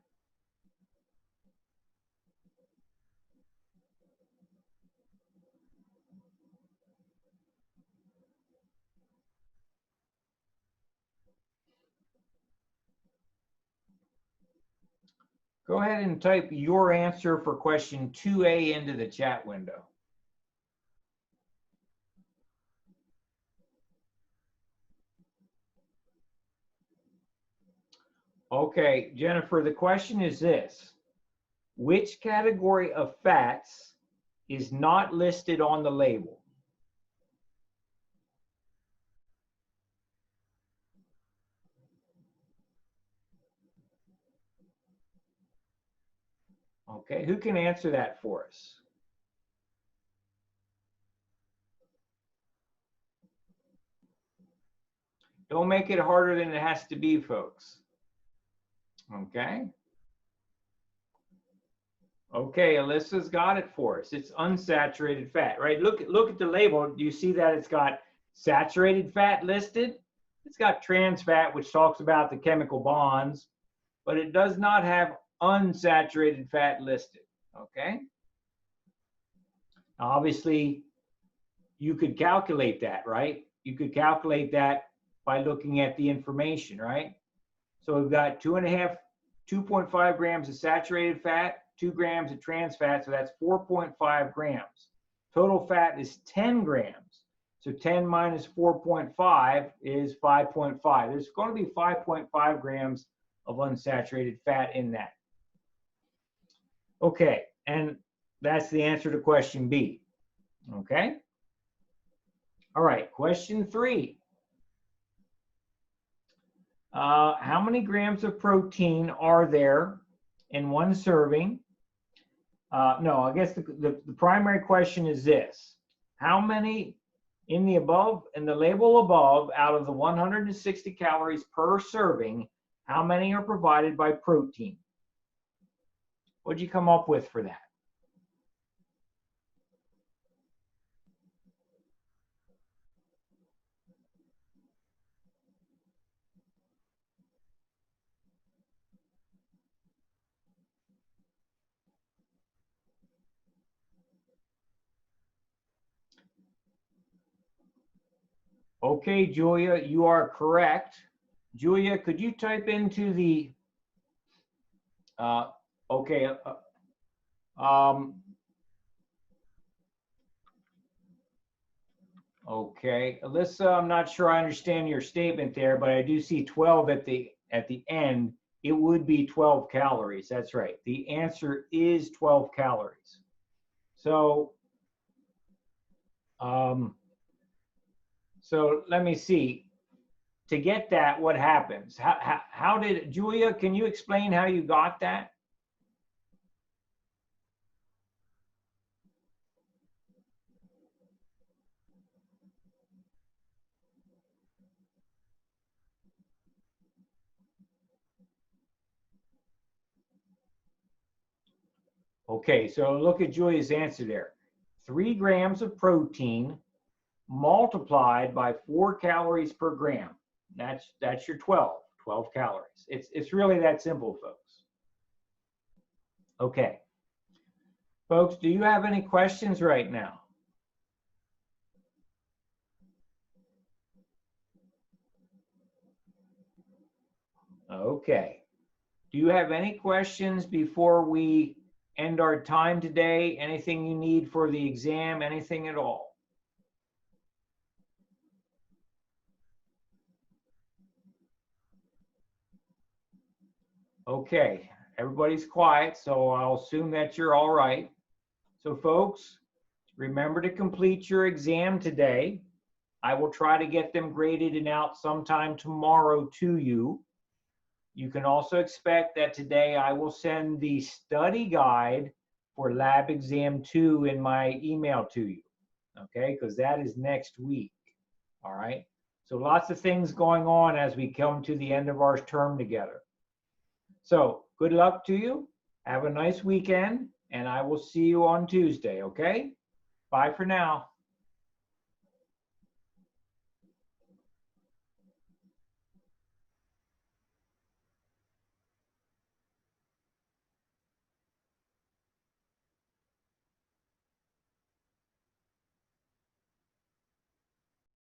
Go ahead and type your answer for question 2A into the chat window. Okay, Jennifer, the question is this. Which category of fats is not listed on the label? Okay, who can answer that for us? Don't make it harder than it has to be, folks. Okay. Okay, Alyssa's got it for us. It's unsaturated fat, right? Look at the label. Do you see that it's got saturated fat listed? It's got trans fat, which talks about the chemical bonds, but it does not have unsaturated fat listed. Okay. Now, obviously, you could calculate that, right? You could calculate that by looking at the information, right? So we've got 2.5 grams of saturated fat, 2 grams of trans fat, so that's 4.5 grams. Total fat is 10 grams. So 10 minus 4.5 is 5.5. There's going to be 5.5 grams of unsaturated fat in that. Okay, and that's the answer to question B. Okay? All right, question 3. How many grams of protein are there in one serving? No, I guess the primary question is this. How many in the above, in the label above, out of the 160 calories per serving, how many are provided by protein? What'd you come up with for that? Okay, Julia, you are correct. Julia, could you type into the, okay, okay, Alyssa, I'm not sure I understand your statement there, but I do see 12 at the end. It would be 12 calories. That's right. The answer is 12 calories. So, so let me see. To get that, what happens? How did, Julia, can you explain how you got that? Okay, so look at Julia's answer there. 3 grams of protein multiplied by 4 calories per gram. That's your 12 calories. It's really that simple, folks. Okay. Folks, do you have any questions right now? Okay. Do you have any questions before we end our time today? Anything you need for the exam? Anything at all? Okay, everybody's quiet, so I'll assume that you're all right. So folks, remember to complete your exam today. I will try to get them graded and out sometime tomorrow to you. You can also expect that today I will send the study guide for lab exam 2 in my email to you, okay? Because that is next week, all right? So lots of things going on as we come to the end of our term together. So good luck to you. Have a nice weekend, and I will see you on Tuesday, okay? Bye for now.